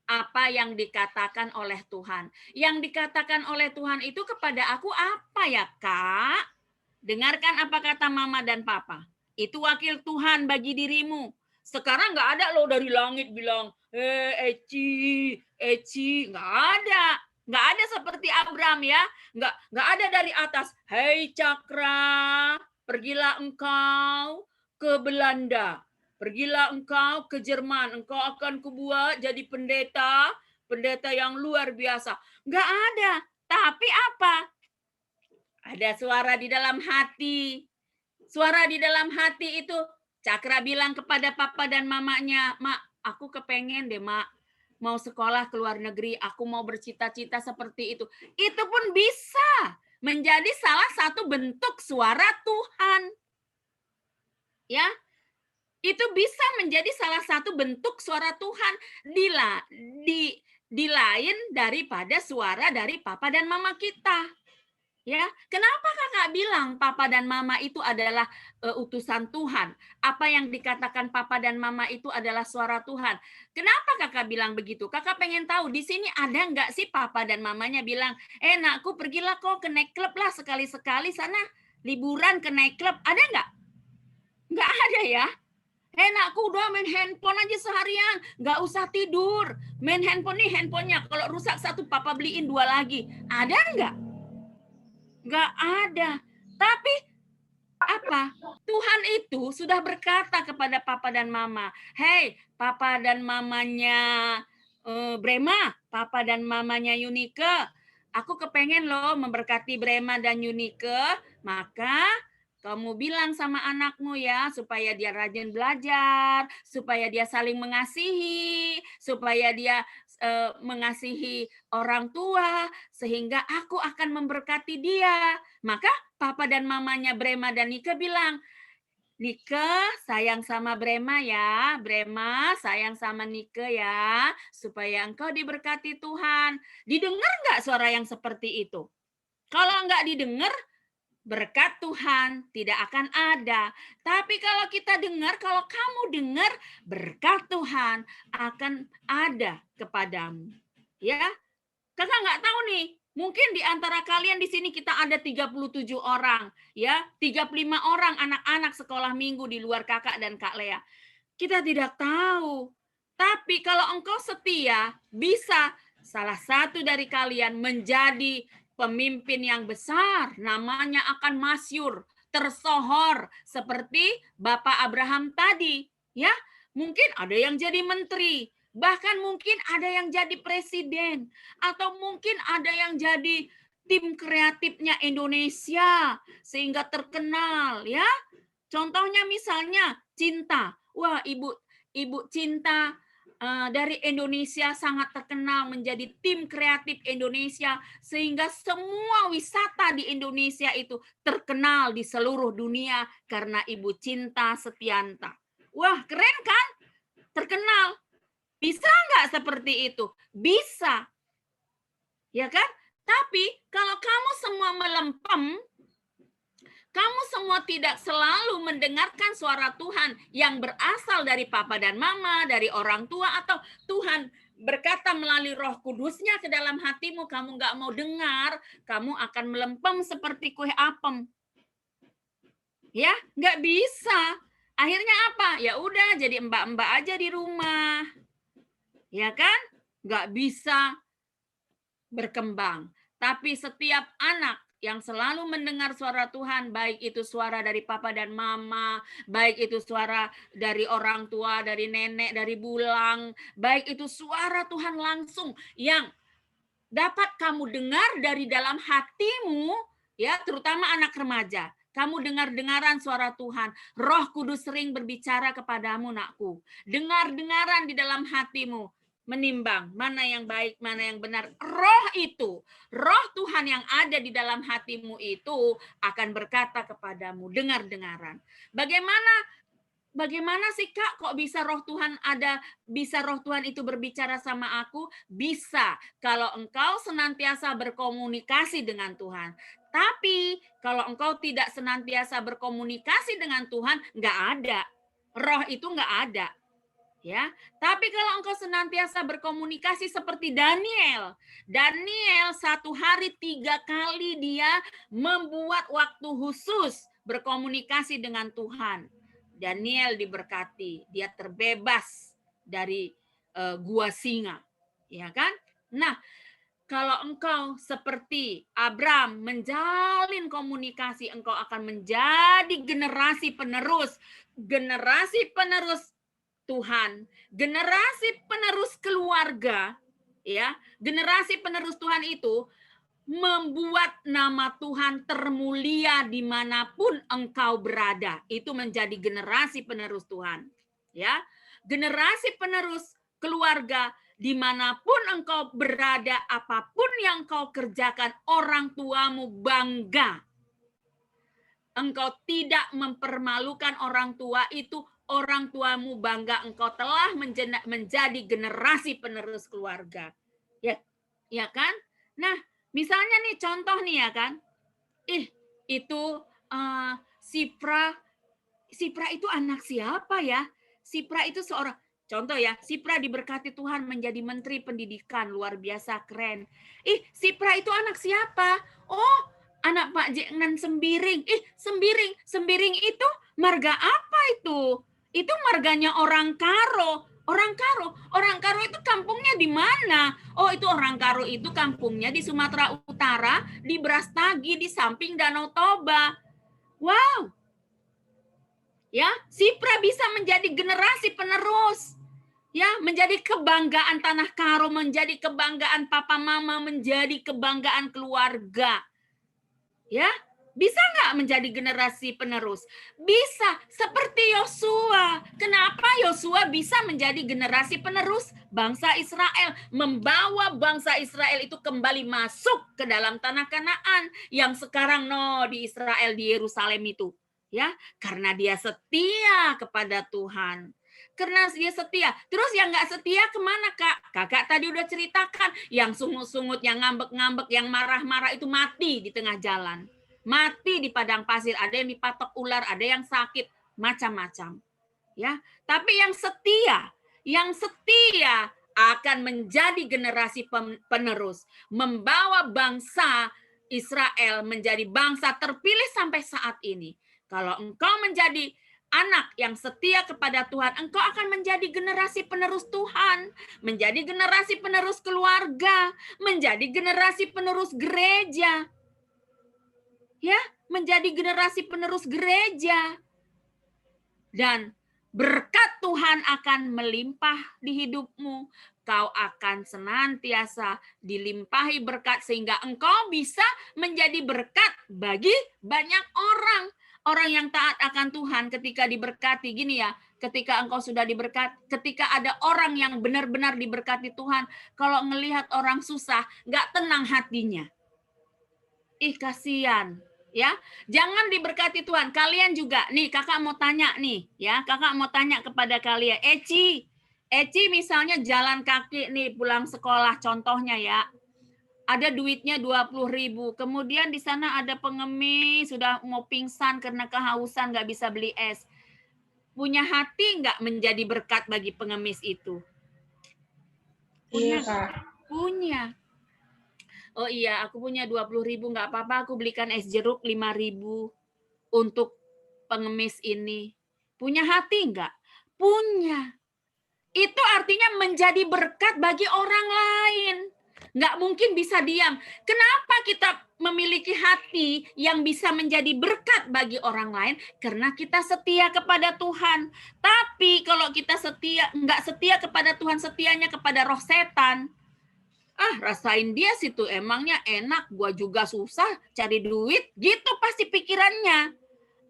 C: apa yang dikatakan oleh Tuhan. Yang dikatakan oleh Tuhan itu kepada aku apa ya, Kak? Dengarkan apa kata mama dan papa. Itu wakil Tuhan bagi dirimu. Sekarang nggak ada loh dari langit bilang, Eci, nggak ada. Nggak ada seperti Abraham ya. Nggak ada dari atas, hei Cakra, pergilah engkau ke Belanda. Pergilah engkau ke Jerman. Engkau akan kubuat jadi pendeta yang luar biasa. Nggak ada. Tapi apa? Ada suara di dalam hati. Suara di dalam hati itu, Cakra bilang kepada papa dan mamanya, Mak, aku kepengen deh, Mak, mau sekolah ke luar negeri, aku mau bercita-cita seperti itu. Itu pun bisa menjadi salah satu bentuk suara Tuhan. Ya, itu bisa menjadi salah satu bentuk suara Tuhan di lain daripada suara dari papa dan mama kita. Ya, kenapa kakak bilang papa dan mama itu adalah utusan Tuhan? Apa yang dikatakan papa dan mama itu adalah suara Tuhan? Kenapa kakak bilang begitu? Kakak pengen tahu di sini ada nggak sih papa dan mamanya bilang, nakku pergilah kok ke night club lah sekali-sekali sana liburan ke night club, ada nggak? Nggak ada ya. Nakku udah main handphone aja seharian, nggak usah tidur. Main handphone nih handphonenya, kalau rusak satu papa beliin 2 lagi. Ada nggak? Nggak ada. Tapi apa? Tuhan itu sudah berkata kepada papa dan mama, hei papa dan mamanya Brema, papa dan mamanya Yunike, aku kepengen loh memberkati Brema dan Yunike, maka kamu bilang sama anakmu ya, supaya dia rajin belajar, supaya dia saling mengasihi, supaya dia mengasihi orang tua, sehingga aku akan memberkati dia. Maka papa dan mamanya Brema dan Nike bilang, Nike sayang sama Brema ya, Brema sayang sama Nike ya, supaya engkau diberkati Tuhan. Didengar nggak suara yang seperti itu? Kalau nggak didengar, berkat Tuhan tidak akan ada. Tapi kalau kita dengar, kalau kamu dengar, berkat Tuhan akan ada kepadamu. Ya, kakak nggak tahu nih. Mungkin di antara kalian di sini kita ada 37 orang, ya, 35 orang anak-anak sekolah minggu di luar kakak dan Kak Lea. Kita tidak tahu. Tapi kalau engkau setia, bisa salah satu dari kalian menjadi pemimpin yang besar, namanya akan masyhur, tersohor seperti Bapak Abraham tadi, ya. Mungkin ada yang jadi menteri, bahkan mungkin ada yang jadi presiden, atau mungkin ada yang jadi tim kreatifnya Indonesia sehingga terkenal, ya. Contohnya misalnya Cinta. Wah, Ibu Cinta dari Indonesia sangat terkenal menjadi tim kreatif Indonesia sehingga semua wisata di Indonesia itu terkenal di seluruh dunia karena Ibu Cinta Setianta. Wah, keren kan? Terkenal. Bisa nggak seperti itu? Bisa. Ya kan? Tapi kalau kamu semua melempem, kamu semua tidak selalu mendengarkan suara Tuhan yang berasal dari papa dan mama, dari orang tua, atau Tuhan berkata melalui Roh Kudusnya ke dalam hatimu, kamu nggak mau dengar, kamu akan melempem seperti kue apem. Ya, nggak bisa. Akhirnya apa? Ya udah jadi mbak-mbak aja di rumah. Ya kan? Nggak bisa berkembang. Tapi setiap anak yang selalu mendengar suara Tuhan, baik itu suara dari papa dan mama, baik itu suara dari orang tua, dari nenek, dari bulang, baik itu suara Tuhan langsung yang dapat kamu dengar dari dalam hatimu, ya, terutama anak remaja. Kamu dengar-dengaran suara Tuhan. Roh Kudus sering berbicara kepadamu, nakku. Dengar-dengaran di dalam hatimu. Menimbang mana yang baik, mana yang benar. Roh itu, roh Tuhan yang ada di dalam hatimu itu akan berkata kepadamu, dengar-dengaran. Bagaimana sih Kak kok bisa roh Tuhan ada, bisa roh Tuhan itu berbicara sama aku? Bisa kalau engkau senantiasa berkomunikasi dengan Tuhan. Tapi kalau engkau tidak senantiasa berkomunikasi dengan Tuhan, nggak ada. Roh itu nggak ada. Ya, tapi kalau engkau senantiasa berkomunikasi seperti Daniel, satu hari 3 kali dia membuat waktu khusus berkomunikasi dengan Tuhan. Daniel diberkati, dia terbebas dari gua singa, ya kan? Nah, kalau engkau seperti Abram menjalin komunikasi, engkau akan menjadi generasi penerus Tuhan, generasi penerus keluarga, ya, generasi penerus Tuhan itu membuat nama Tuhan termulia dimanapun engkau berada. Itu menjadi generasi penerus Tuhan, ya, generasi penerus keluarga dimanapun engkau berada, apapun yang kau kerjakan, orang tuamu bangga. Engkau tidak mempermalukan orang tua itu. Orang tuamu bangga engkau telah menjadi generasi penerus keluarga. Ya kan? Nah, misalnya nih contoh nih ya kan. Itu Sipra itu anak siapa ya? Sipra itu seorang contoh ya, Sipra diberkati Tuhan menjadi menteri pendidikan, luar biasa keren. Sipra itu anak siapa? Oh, anak Pak Jengan Sembiring. Sembiring itu marga apa itu? Itu marganya orang Karo. Orang Karo itu kampungnya di mana? Oh, itu orang Karo itu kampungnya di Sumatera Utara, di Brastagi, di samping Danau Toba. Wow. Ya, Sipra bisa menjadi generasi penerus. Ya, menjadi kebanggaan tanah Karo, menjadi kebanggaan papa mama, menjadi kebanggaan keluarga. Ya, bisa nggak menjadi generasi penerus? Bisa, seperti Yosua. Kenapa Yosua bisa menjadi generasi penerus bangsa Israel? Membawa bangsa Israel itu kembali masuk ke dalam tanah Kanaan yang sekarang di Israel, di Yerusalem itu. Ya, karena dia setia kepada Tuhan. Karena dia setia. Terus yang nggak setia kemana, Kak? Kakak tadi udah ceritakan. Yang sungut-sungut, yang ngambek-ngambek, yang marah-marah itu mati di tengah jalan. Mati di padang pasir. Ada yang dipatok ular, ada yang sakit. Macam-macam. Ya, tapi yang setia akan menjadi generasi penerus. Membawa bangsa Israel menjadi bangsa terpilih sampai saat ini. Kalau engkau menjadi anak yang setia kepada Tuhan, engkau akan menjadi generasi penerus Tuhan, menjadi generasi penerus keluarga, menjadi generasi penerus gereja. Ya, menjadi generasi penerus gereja. Dan berkat Tuhan akan melimpah di hidupmu. Kau akan senantiasa dilimpahi berkat sehingga engkau bisa menjadi berkat bagi banyak orang. Orang yang taat akan Tuhan ketika diberkati, gini ya, ketika engkau sudah diberkati, ketika ada orang yang benar-benar diberkati Tuhan, kalau ngelihat orang susah, nggak tenang hatinya. Kasihan, ya. Jangan diberkati Tuhan. Kalian juga, nih kakak mau tanya nih, ya, kakak mau tanya kepada kalian. Eci misalnya jalan kaki nih pulang sekolah, contohnya ya. Ada duitnya 20.000. Kemudian di sana ada pengemis, sudah mau pingsan karena kehausan, nggak bisa beli es. Punya hati nggak menjadi berkat bagi pengemis itu? Punya.
H: Iya,
C: Punya. Oh iya, aku punya 20.000, nggak apa-apa, aku belikan es jeruk 5.000 untuk pengemis ini. Punya hati nggak? Punya. Itu artinya menjadi berkat bagi orang lain. Nggak mungkin bisa diam. Kenapa kita memiliki hati yang bisa menjadi berkat bagi orang lain? Karena kita setia kepada Tuhan. Tapi kalau kita nggak setia kepada Tuhan, setianya kepada roh setan. Rasain dia situ, emangnya enak, gua juga susah cari duit, gitu pasti pikirannya.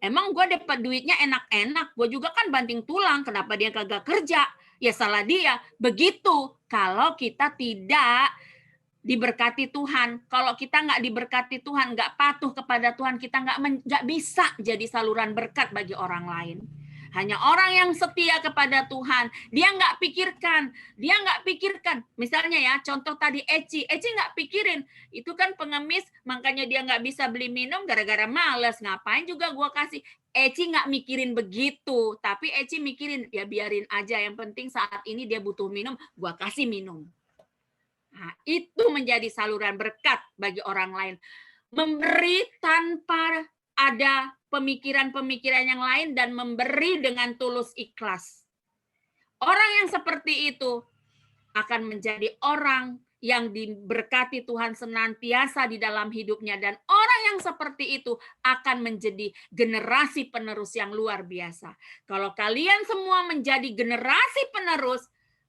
C: Emang gua dapat duitnya enak-enak, gua juga kan banting tulang, kenapa dia kagak kerja? Ya salah dia. Begitu kalau kita tidak diberkati Tuhan. Kalau kita nggak diberkati Tuhan, nggak patuh kepada Tuhan, kita nggak bisa jadi saluran berkat bagi orang lain. Hanya orang yang setia kepada Tuhan, dia nggak pikirkan. Misalnya ya, contoh tadi Eci nggak pikirin, itu kan pengemis, makanya dia nggak bisa beli minum gara-gara males. Ngapain juga gua kasih? Eci nggak mikirin begitu, tapi Eci mikirin, ya biarin aja, yang penting saat ini dia butuh minum, gua kasih minum. Nah, itu menjadi saluran berkat bagi orang lain. Memberi tanpa ada pemikiran-pemikiran yang lain dan memberi dengan tulus ikhlas. Orang yang seperti itu akan menjadi orang yang diberkati Tuhan senantiasa di dalam hidupnya, dan orang yang seperti itu akan menjadi generasi penerus yang luar biasa. Kalau kalian semua menjadi generasi penerus,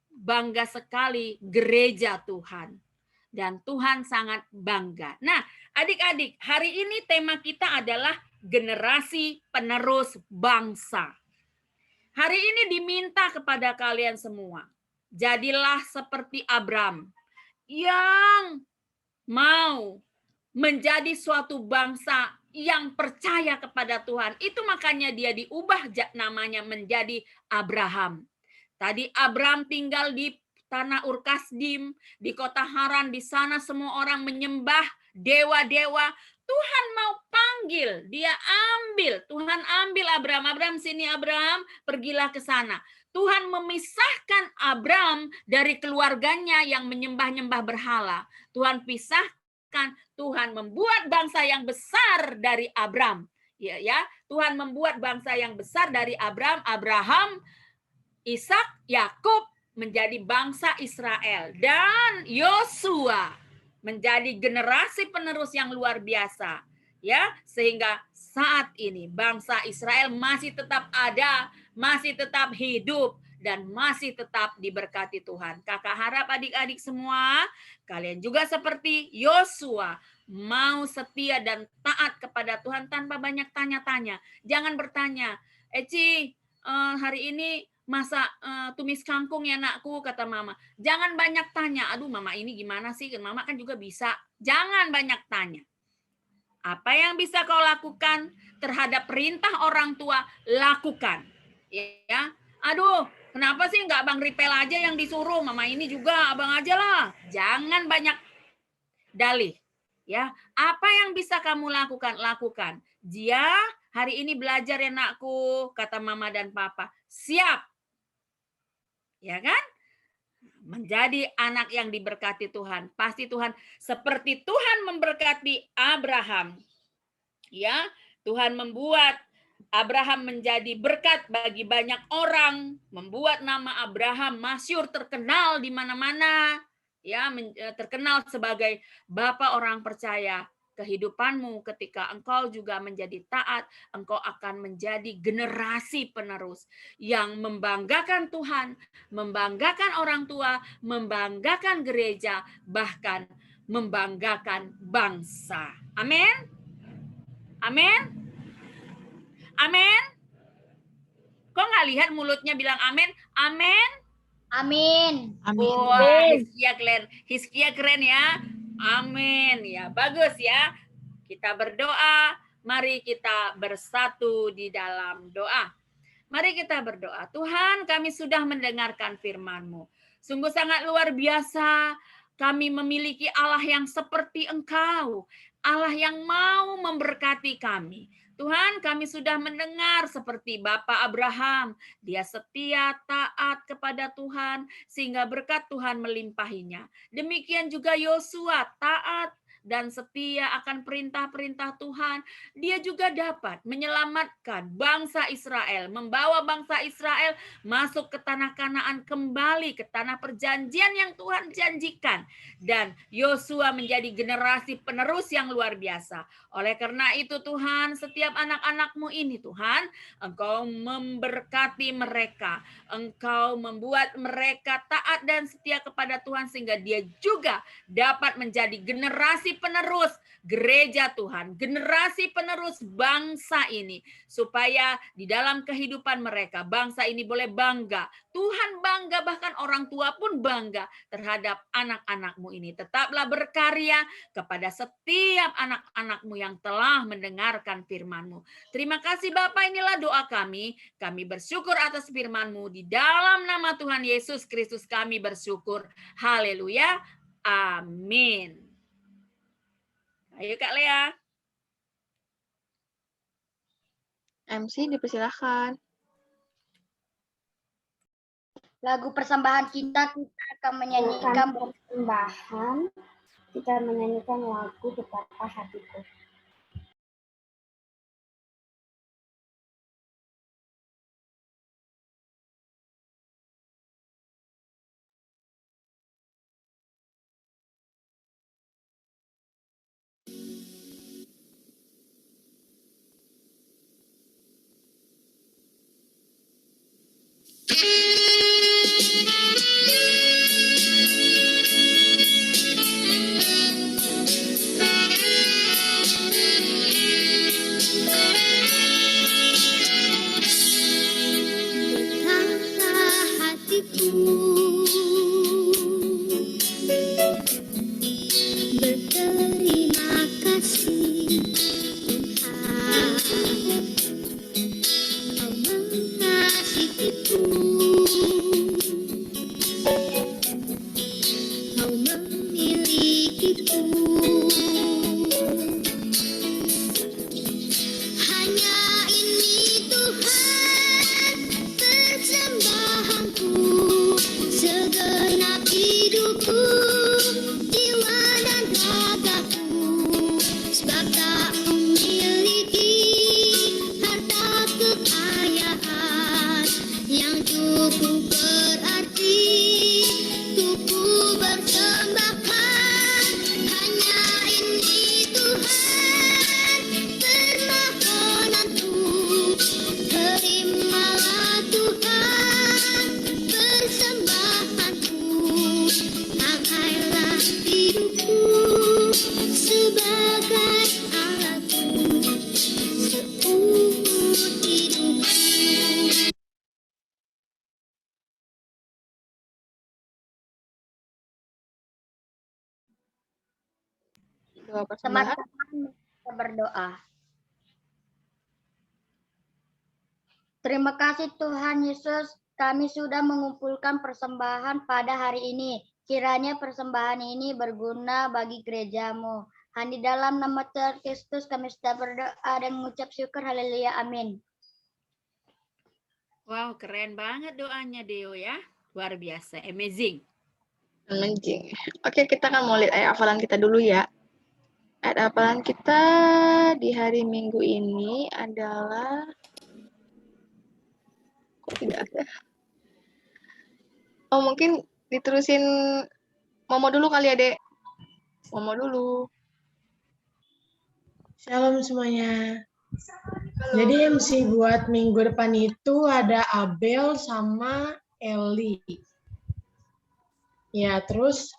C: bangga sekali gereja Tuhan. Dan Tuhan sangat bangga. Nah, adik-adik, hari ini tema kita adalah generasi penerus bangsa. Hari ini diminta kepada kalian semua, jadilah seperti Abram yang mau menjadi suatu bangsa yang percaya kepada Tuhan. Itu makanya dia diubah namanya menjadi Abraham. Tadi Abram tinggal di tanah Ur-Kasdim, di kota Haran. Di sana semua orang menyembah dewa-dewa. Tuhan mau panggil, dia ambil. Tuhan ambil Abram. Abram sini Abram, pergilah ke sana. Tuhan memisahkan Abram dari keluarganya yang menyembah-nyembah berhala. Tuhan pisahkan, Tuhan membuat bangsa yang besar dari Abram. Ya, Tuhan membuat bangsa yang besar dari Abram, Abraham, Ishak, Yakub menjadi bangsa Israel, dan Yosua menjadi generasi penerus yang luar biasa. Ya, sehingga saat ini bangsa Israel masih tetap ada, masih tetap hidup, dan masih tetap diberkati Tuhan. Kakak harap adik-adik semua, kalian juga seperti Yosua, mau setia dan taat kepada Tuhan tanpa banyak tanya-tanya. Jangan bertanya, Eci, hari ini masak tumis kangkung ya nakku, kata mama. Jangan banyak tanya, aduh mama ini gimana sih, mama kan juga bisa. Jangan banyak tanya. Apa yang bisa kau lakukan terhadap perintah orang tua, lakukan. Ya, aduh, kenapa sih nggak Bang Ripel aja yang disuruh? Mama ini juga, abang aja lah. Jangan banyak dalih. Ya, apa yang bisa kamu lakukan? Lakukan. Dia hari ini belajar ya nakku, kata mama dan papa. Siap. Ya kan? Menjadi anak yang diberkati Tuhan. Pasti Tuhan, seperti Tuhan memberkati Abraham. Ya, Tuhan membuat Abraham menjadi berkat bagi banyak orang, membuat nama Abraham masyhur, terkenal di mana-mana. Ya, terkenal sebagai bapa orang percaya. Kehidupanmu ketika engkau juga menjadi taat, engkau akan menjadi generasi penerus yang membanggakan Tuhan, membanggakan orang tua, membanggakan gereja, bahkan membanggakan bangsa. Amin. Amin. Amin. Kok nggak lihat mulutnya bilang amin? Amin.
D: Amin.
J: Amin.
C: Wah, Hizkia keren ya. Amin. Ya, bagus ya. Kita berdoa. Mari kita bersatu di dalam doa. Mari kita berdoa. Tuhan, kami sudah mendengarkan firman-Mu. Sungguh sangat luar biasa. Kami memiliki Allah yang seperti Engkau. Allah yang mau memberkati kami. Tuhan, kami sudah mendengar seperti Bapak Abraham. Dia setia, taat kepada Tuhan, sehingga berkat Tuhan melimpahinya. Demikian juga Yosua, taat dan setia akan perintah-perintah Tuhan. Dia juga dapat menyelamatkan bangsa Israel, membawa bangsa Israel masuk ke tanah Kanaan, kembali ke tanah perjanjian yang Tuhan janjikan. Dan Yosua menjadi generasi penerus yang luar biasa. Oleh karena itu Tuhan, setiap anak-anak-Mu ini Tuhan, Engkau memberkati mereka. Engkau membuat mereka taat dan setia kepada Tuhan, sehingga dia juga dapat menjadi generasi penerus gereja Tuhan, generasi penerus bangsa ini, supaya di dalam kehidupan mereka, bangsa ini boleh bangga. Tuhan bangga, bahkan orang tua pun bangga terhadap anak-anak-Mu ini. Tetaplah berkarya kepada setiap anak-anak-Mu yang telah mendengarkan firman-Mu. Terima kasih Bapak, inilah doa kami. Kami bersyukur atas firman-Mu. Di dalam nama Tuhan Yesus Kristus kami bersyukur. Haleluya. Amin. Ayo Kak Lea.
A: MC dipersilahkan.
D: Lagu persembahan kita akan menyanyikan
B: Persembahan, kita menyanyikan lagu Betapa Hatiku.
E: Betapa hatiku berterima kasih Tuhan, Kau mengasihiku, Kau memilikiku. Hanya ini Tuhan persembahanku, segenap hidupku, jiwa dan ragaku, sebab tak memiliki harta kekayaan yang cukup berarti untuk ku persembahkan. Hanya ini Tuhan permohonanku, terimalah Tuhan persembahanku, pakailah hidupku sebagai alatmu seumur hidupku.
A: Doa persembahan.
D: teman-teman kita berdoa. Terima kasih Tuhan Yesus, kami sudah mengumpulkan persembahan pada hari ini. Kiranya persembahan ini berguna bagi gerejamu. Hanya di dalam nama Tuhan Kristus kami sudah berdoa dan mengucap syukur. Haleluya. Amin.
C: Wow, keren banget doanya Deo ya. Luar biasa, amazing.
A: Amazing. Oke, kita kan mau lihat ayat hafalan kita dulu ya. Ayat hafalan kita di hari Minggu ini adalah kok tidak ada. Oh, mungkin diterusin Momo dulu kali ya, Dek. Momo dulu.
L: Shalom semuanya.
A: Halo.
L: Jadi MC buat minggu depan itu ada Abel sama Eli. Ya, terus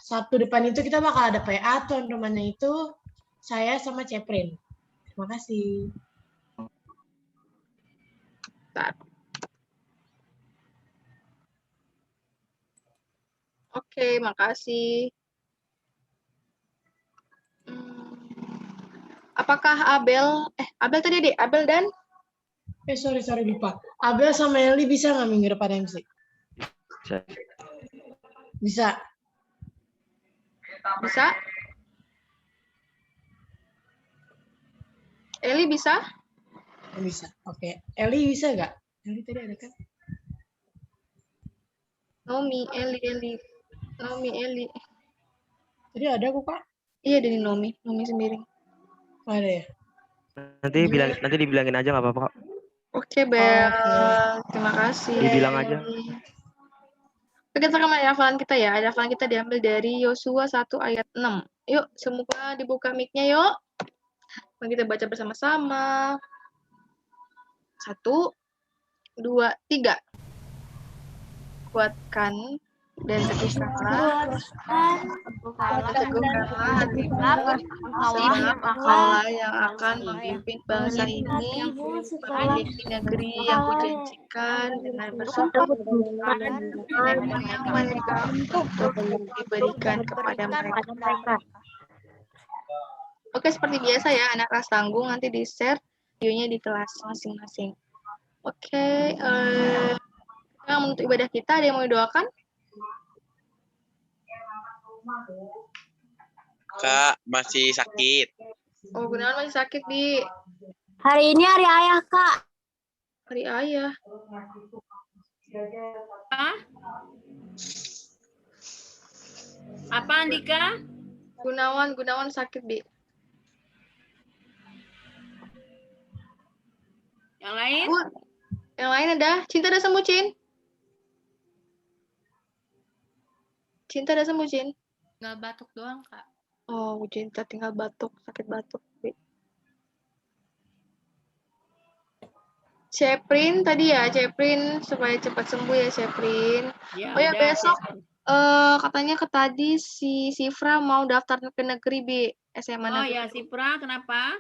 L: Sabtu depan itu kita bakal ada PA, tuan rumahnya itu saya sama Ceprin. Terima kasih.
A: Bentar. Oke, makasih. Apakah Abel tadi Dek? Abel dan?
L: Sorry lupa. Abel sama Eli bisa nggak minggu depan MC? Bisa.
A: Bisa? Eli bisa?
L: Bisa. Oke. Eli bisa nggak? Eli tadi ada kan?
A: Nomi, Eli.
L: Tadi ada kok, Kak?
A: Iya, dari Nomi sendiri.
L: Oh, ada ya?
M: Nanti dibilangin aja nggak apa-apa kok.
A: Oke, Bel. Terima kasih.
M: Dibilang aja.
A: Oke, kita kembali hafalan kita ya. Hafalan kita diambil dari Yosua 1 ayat 6. Yuk, semua dibuka mic-nya yuk. Mari kita baca bersama-sama. 1, 2, 3. Kuatkan dan teguhkanlah Allah yang akan memimpin bangsa ini memiliki negeri yang kujanjikan dengan bersatu dan mereka untuk diberikan kepada mereka. Oke, seperti biasa ya anak kelas tanggung, nanti di-share videonya di kelas masing-masing. Oke, untuk ibadah kita ada yang mau didoakan?
N: Kak, masih sakit.
A: Oh, Gunawan masih sakit, Di.
D: Hari ini hari ayah, Kak.
A: Hari ayah.
C: Hah? Apa Andika?
A: Gunawan sakit, Bi.
C: Yang lain?
A: Yang lain ada? Cinta udah sembuh, Cin? Cinta udah sembuh, Cin?
N: Nggak batuk doang, Kak.
A: Oh, Cinta tinggal batuk, sakit batuk, Bi. Ceprin tadi ya, Ceprin supaya cepat sembuh ya, Ceprin.
C: Ya,
A: Oh ya,
C: udah,
A: besok
C: Ceprin.
A: katanya tadi si Sifra mau daftar ke negeri, Bi. SMA
C: Oh
A: negeri.
C: ya, Sifra, kenapa?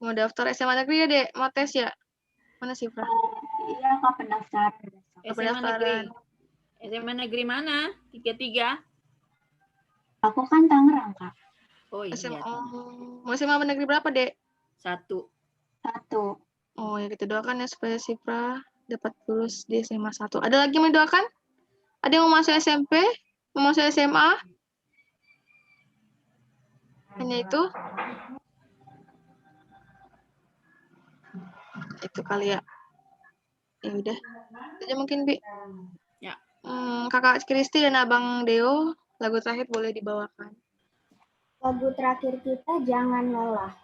A: Mau daftar SMA negeri ya, Dek? Mau tes ya? Mana Sifra?
B: Iya, Kak, pendaftaran.
C: SMA negeri. SMA negeri mana? 33?
B: Aku kan Tangerang, Kak.
C: Oh iya.
A: SMA. Mau SMA negeri berapa, Dek?
C: 1.
A: Oh ya, kita doakan ya supaya Sifra dapat lulus di SMA 1. Ada lagi yang mau doakan? Ada yang mau masuk SMP? Mau masuk SMA? Hanya itu? Itu kali ya. Ya udah. Itu aja mungkin, Bi.
C: Ya.
A: Kakak Kristi dan Abang Deo, lagu terakhir boleh dibawakan.
B: Lagu terakhir kita Jangan Lelah.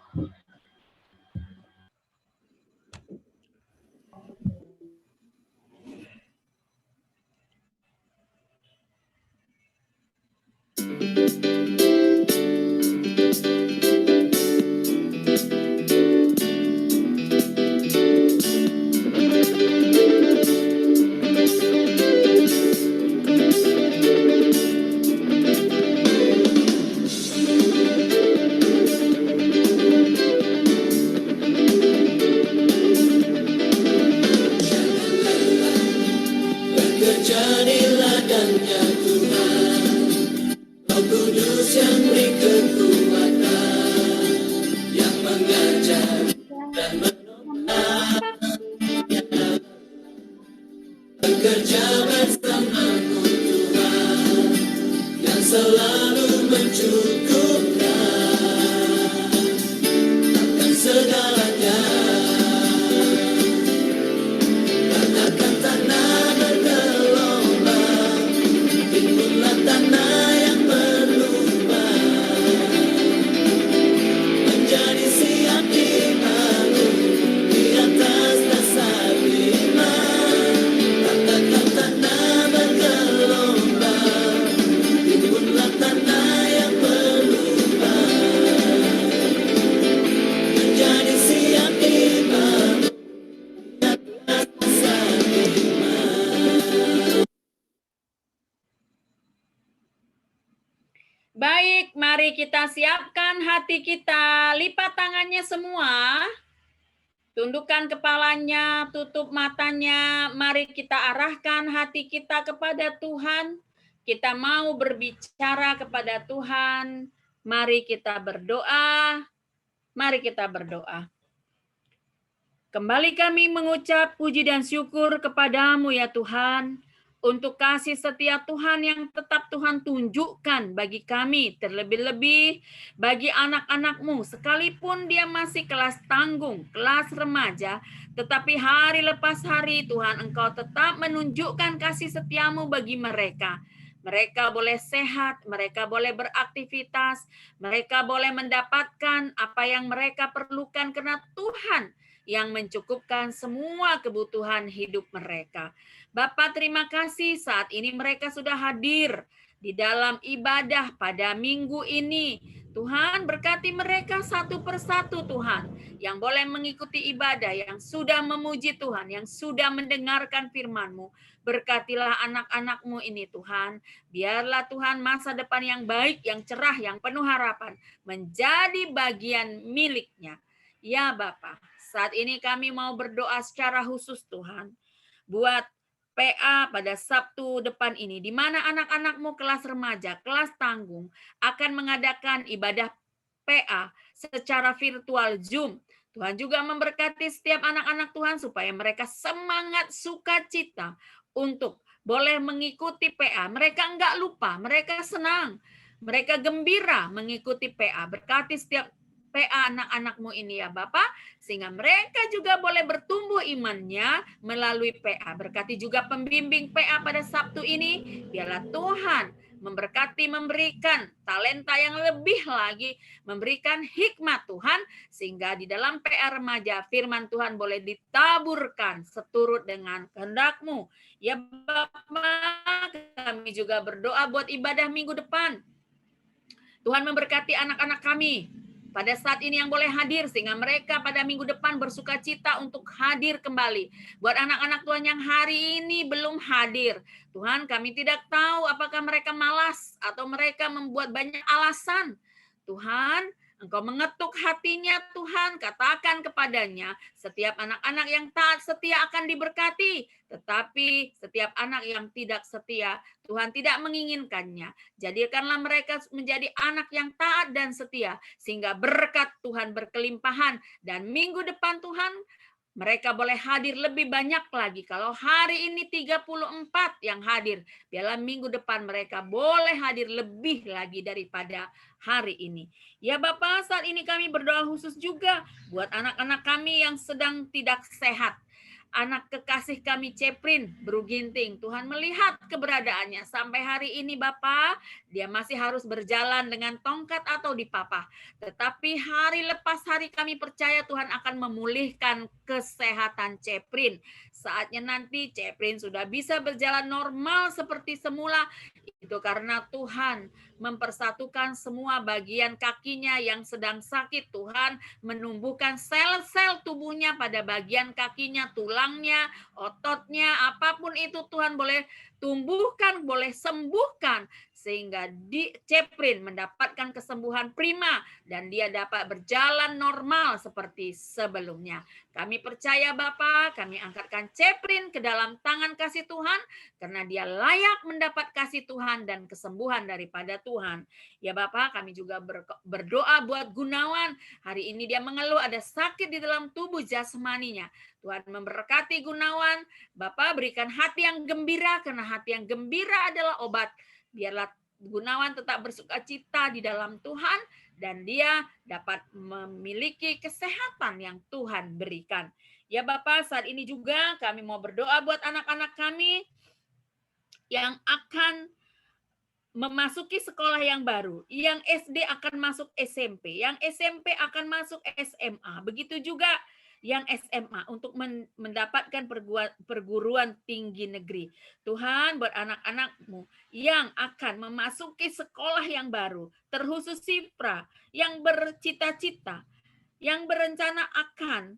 E: Bekerja di ladangnya Tuhan, Roh Kudus yang beri kekuatan, yang mengajar dan menopang. Bekerja bersamamu Tuhan, yang selalu mencukupkan akan segalanya. Tanahkan tanah bergelombang, timbullah tanah yang berlubang, menjadi siap dibangun di atas dasar iman. Tanahkan tanah bergelombang, timbullah tanah yang berlubang, menjadi siap dibangun.
C: Baik, mari kita siapkan hati kita. Lipat tangannya semua. Tundukkan kepalanya, tutup matanya. Mari kita arahkan hati kita kepada Tuhan. Kita mau berbicara kepada Tuhan. Mari kita berdoa. Mari kita berdoa. Kembali kami mengucap puji dan syukur kepadamu ya Tuhan, untuk kasih setia Tuhan yang tetap Tuhan tunjukkan bagi kami, terlebih-lebih bagi anak-anak-Mu, sekalipun dia masih kelas tanggung, kelas remaja, tetapi hari lepas hari Tuhan Engkau tetap menunjukkan kasih setiamu bagi mereka. Mereka boleh sehat, mereka boleh beraktivitas, mereka boleh mendapatkan apa yang mereka perlukan karena Tuhan yang mencukupkan semua kebutuhan hidup mereka. Bapa, terima kasih saat ini mereka sudah hadir di dalam ibadah pada minggu ini. Tuhan berkati mereka satu persatu Tuhan, yang boleh mengikuti ibadah, yang sudah memuji Tuhan, yang sudah mendengarkan firman-Mu. Berkatilah anak-anak-Mu ini Tuhan. Biarlah Tuhan masa depan yang baik, yang cerah, yang penuh harapan menjadi bagian miliknya. Ya Bapa, saat ini kami mau berdoa secara khusus Tuhan, buat PA pada Sabtu depan ini, di mana anak-anak-Mu kelas remaja, kelas tanggung, akan mengadakan ibadah PA secara virtual Zoom. Tuhan juga memberkati setiap anak-anak Tuhan supaya mereka semangat sukacita untuk boleh mengikuti PA. Mereka enggak lupa, mereka senang, mereka gembira mengikuti PA. Berkati setiap PA anak-anak-Mu ini ya Bapak, sehingga mereka juga boleh bertumbuh imannya melalui PA. Berkati juga pembimbing PA pada Sabtu ini, biarlah Tuhan memberkati, memberikan talenta yang lebih lagi, memberikan hikmat Tuhan, sehingga di dalam PA remaja firman Tuhan boleh ditaburkan seturut dengan kehendak-Mu. Ya Bapak, kami juga berdoa buat ibadah minggu depan. Tuhan memberkati anak-anak kami pada saat ini yang boleh hadir, sehingga mereka pada minggu depan bersuka cita untuk hadir kembali. Buat anak-anak Tuhan yang hari ini belum hadir, Tuhan kami tidak tahu apakah mereka malas atau mereka membuat banyak alasan. Tuhan, Engkau mengetuk hatinya Tuhan, katakan kepadanya, setiap anak-anak yang taat setia akan diberkati, tetapi setiap anak yang tidak setia, Tuhan tidak menginginkannya. Jadikanlah mereka menjadi anak yang taat dan setia, sehingga berkat Tuhan berkelimpahan, dan minggu depan Tuhan, mereka boleh hadir lebih banyak lagi. Kalau hari ini 34 yang hadir, biarlah minggu depan mereka boleh hadir lebih lagi daripada hari ini. Ya Bapak, saat ini kami berdoa khusus juga buat anak-anak kami yang sedang tidak sehat. Anak kekasih kami Ceprin Bruginting, Tuhan melihat keberadaannya sampai hari ini Bapak, dia masih harus berjalan dengan tongkat atau dipapah. Tetapi hari lepas hari kami percaya Tuhan akan memulihkan kesehatan Ceprin. Saatnya nanti Ceprin sudah bisa berjalan normal seperti semula. Itu karena Tuhan mempersatukan semua bagian kakinya yang sedang sakit. Tuhan menumbuhkan sel-sel tubuhnya pada bagian kakinya, tulangnya, ototnya, apapun itu Tuhan boleh tumbuhkan, boleh sembuhkan, sehingga Ceprin mendapatkan kesembuhan prima dan dia dapat berjalan normal seperti sebelumnya. Kami percaya Bapak, kami angkatkan Ceprin ke dalam tangan kasih Tuhan, karena dia layak mendapat kasih Tuhan dan kesembuhan daripada Tuhan. Ya Bapak, kami juga berdoa buat Gunawan. Hari ini dia mengeluh ada sakit di dalam tubuh jasmaninya. Tuhan memberkati Gunawan. Bapak berikan hati yang gembira, karena hati yang gembira adalah obat. Biarlah Gunawan tetap bersuka cita di dalam Tuhan, dan dia dapat memiliki kesehatan yang Tuhan berikan. Ya Bapak, saat ini juga kami mau berdoa buat anak-anak kami yang akan memasuki sekolah yang baru, yang SD akan masuk SMP, yang SMP akan masuk SMA, begitu juga yang SMA untuk mendapatkan perguruan tinggi negeri. Tuhan, buat anak-anak-Mu yang akan memasuki sekolah yang baru, terkhusus Sipra, yang bercita-cita, yang berencana akan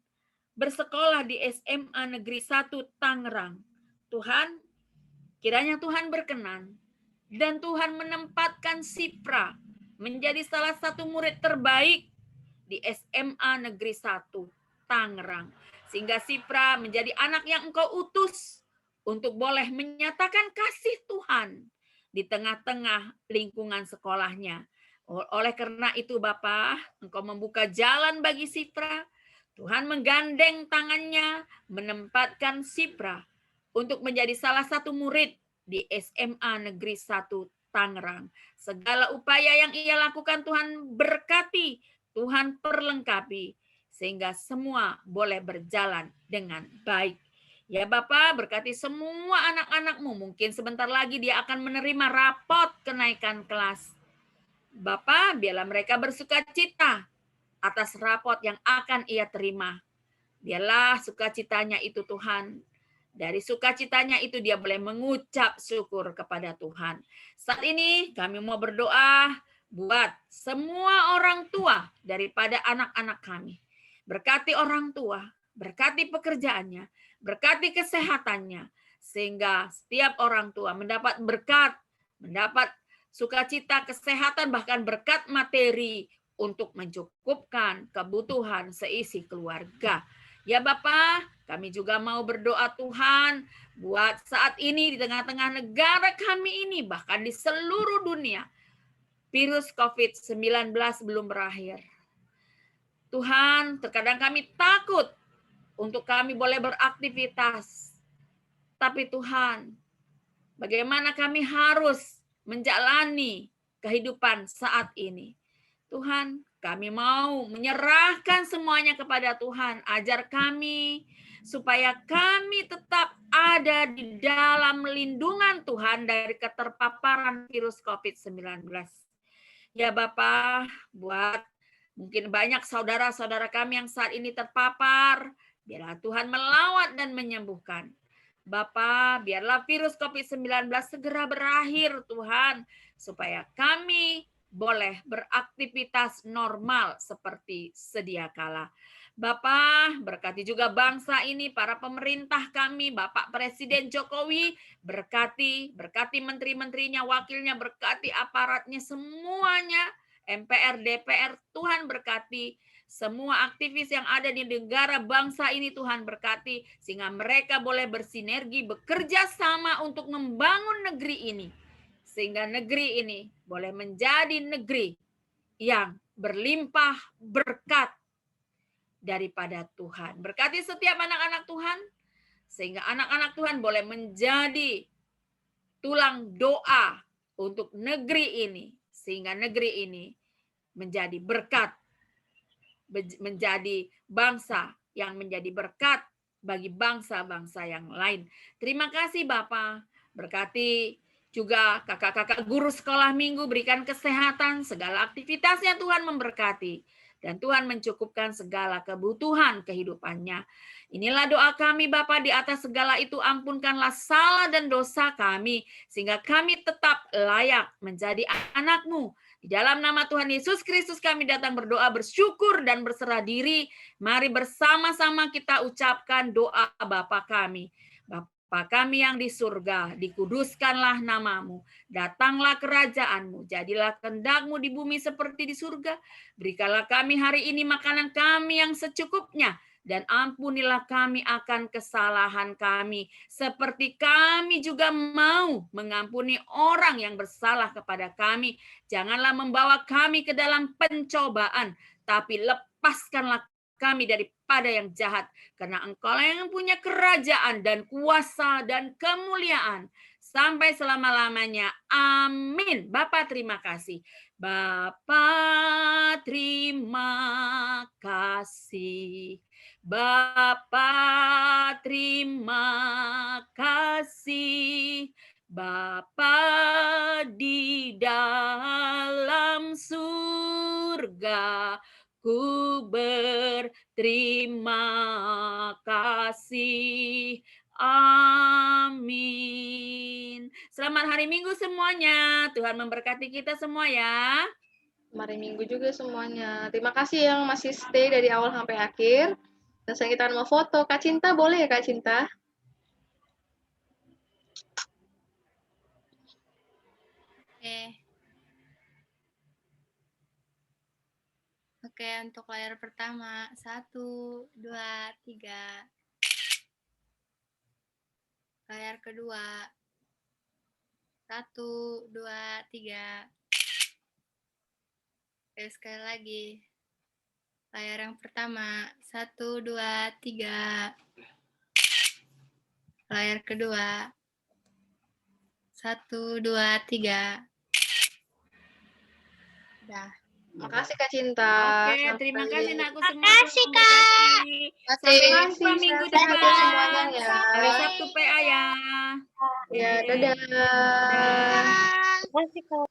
C: bersekolah di SMA Negeri 1 Tangerang. Tuhan, kiranya Tuhan berkenan, dan Tuhan menempatkan Sipra menjadi salah satu murid terbaik di SMA Negeri 1 Tangerang, sehingga Sipra menjadi anak yang Engkau utus untuk boleh menyatakan kasih Tuhan di tengah-tengah lingkungan sekolahnya. Oleh karena itu Bapa, Engkau membuka jalan bagi Sipra. Tuhan menggandeng tangannya, menempatkan Sipra untuk menjadi salah satu murid di SMA Negeri 1 Tangerang. Segala upaya yang ia lakukan Tuhan berkati, Tuhan perlengkapi, sehingga semua boleh berjalan dengan baik. Ya Bapak, berkati semua anak-anak-Mu. Mungkin sebentar lagi dia akan menerima rapot kenaikan kelas. Bapak, biarlah mereka bersuka cita atas rapot yang akan ia terima. Biarlah sukacitanya itu Tuhan. Dari sukacitanya itu dia boleh mengucap syukur kepada Tuhan. Saat ini kami mau berdoa buat semua orang tua daripada anak-anak kami. Berkati orang tua, berkati pekerjaannya, berkati kesehatannya, sehingga setiap orang tua mendapat berkat, mendapat sukacita, kesehatan, bahkan berkat materi untuk mencukupkan kebutuhan seisi keluarga. Ya Bapak, kami juga mau berdoa Tuhan buat saat ini di tengah-tengah negara kami ini, bahkan di seluruh dunia, virus COVID-19 belum berakhir. Tuhan, terkadang kami takut untuk kami boleh beraktivitas. Tapi Tuhan, bagaimana kami harus menjalani kehidupan saat ini? Tuhan, Kami mau menyerahkan semuanya kepada Tuhan. Ajar kami supaya kami tetap ada di dalam lindungan Tuhan dari keterpaparan virus COVID-19. Ya Bapa, buat mungkin banyak saudara-saudara kami yang saat ini terpapar, biarlah Tuhan melawat dan menyembuhkan. Bapa, biarlah virus COVID-19 segera berakhir Tuhan, supaya kami boleh beraktivitas normal seperti sedia kala. Bapa, berkati juga bangsa ini, para pemerintah kami, Bapak Presiden Jokowi, berkati menteri-menterinya, wakilnya, berkati aparatnya semuanya, MPR, DPR, Tuhan berkati semua aktivis yang ada di negara bangsa ini, Tuhan berkati, sehingga mereka boleh bersinergi, bekerja sama untuk membangun negeri ini. Sehingga negeri ini boleh menjadi negeri yang berlimpah berkat daripada Tuhan. Berkati setiap anak-anak Tuhan, sehingga anak-anak Tuhan boleh menjadi tulang doa untuk negeri ini, sehingga negeri ini menjadi berkat, menjadi bangsa yang menjadi berkat bagi bangsa-bangsa yang lain. Terima kasih Bapak, berkati juga kakak-kakak guru sekolah minggu, berikan kesehatan, segala aktivitasnya Tuhan memberkati. Dan Tuhan mencukupkan segala kebutuhan kehidupannya. Inilah doa kami Bapa, di atas segala itu ampunkanlah salah dan dosa kami, sehingga kami tetap layak menjadi anak-Mu. Di dalam nama Tuhan Yesus Kristus kami datang berdoa, bersyukur dan berserah diri. Mari bersama-sama kita ucapkan doa Bapa kami. Bapa kami yang di surga, dikuduskanlah namamu, datanglah kerajaanmu, jadilah kehendak-Mu di bumi seperti di surga. Berikanlah kami hari ini makanan kami yang secukupnya, dan ampunilah kami akan kesalahan kami, seperti kami juga mau mengampuni orang yang bersalah kepada kami. Janganlah membawa kami ke dalam pencobaan, tapi lepaskanlah kami daripada yang jahat, karena Engkau yang punya kerajaan dan kuasa dan kemuliaan sampai selama-lamanya. Amin. Bapa terima kasih. Bapa terima kasih. Bapa terima kasih. Bapa di dalam surga, ku berterima kasih. Amin. Selamat hari Minggu semuanya. Tuhan memberkati kita semua ya.
A: Hari Minggu juga semuanya. Terima kasih yang masih stay dari awal sampai akhir. Dan sekarang kita mau foto. Kak Cinta, boleh ya Kak Cinta?
N: Oke, untuk layar pertama. 1, 2, 3. Layar kedua. 1, 2, 3. Oke, sekali lagi. Layar yang pertama. 1, 2, 3. Layar kedua. 1, 2, 3. Udah.
A: Makasih Kak Cinta.
C: Oke, terima kasih nakku semua.
A: Makasih Kak.
C: Sampai jumpa minggu depan.
A: Semuanya ya.
C: Hari Sabtu PA ya.
A: Ya, dadah.
C: Dadah.
A: Makasih Kak.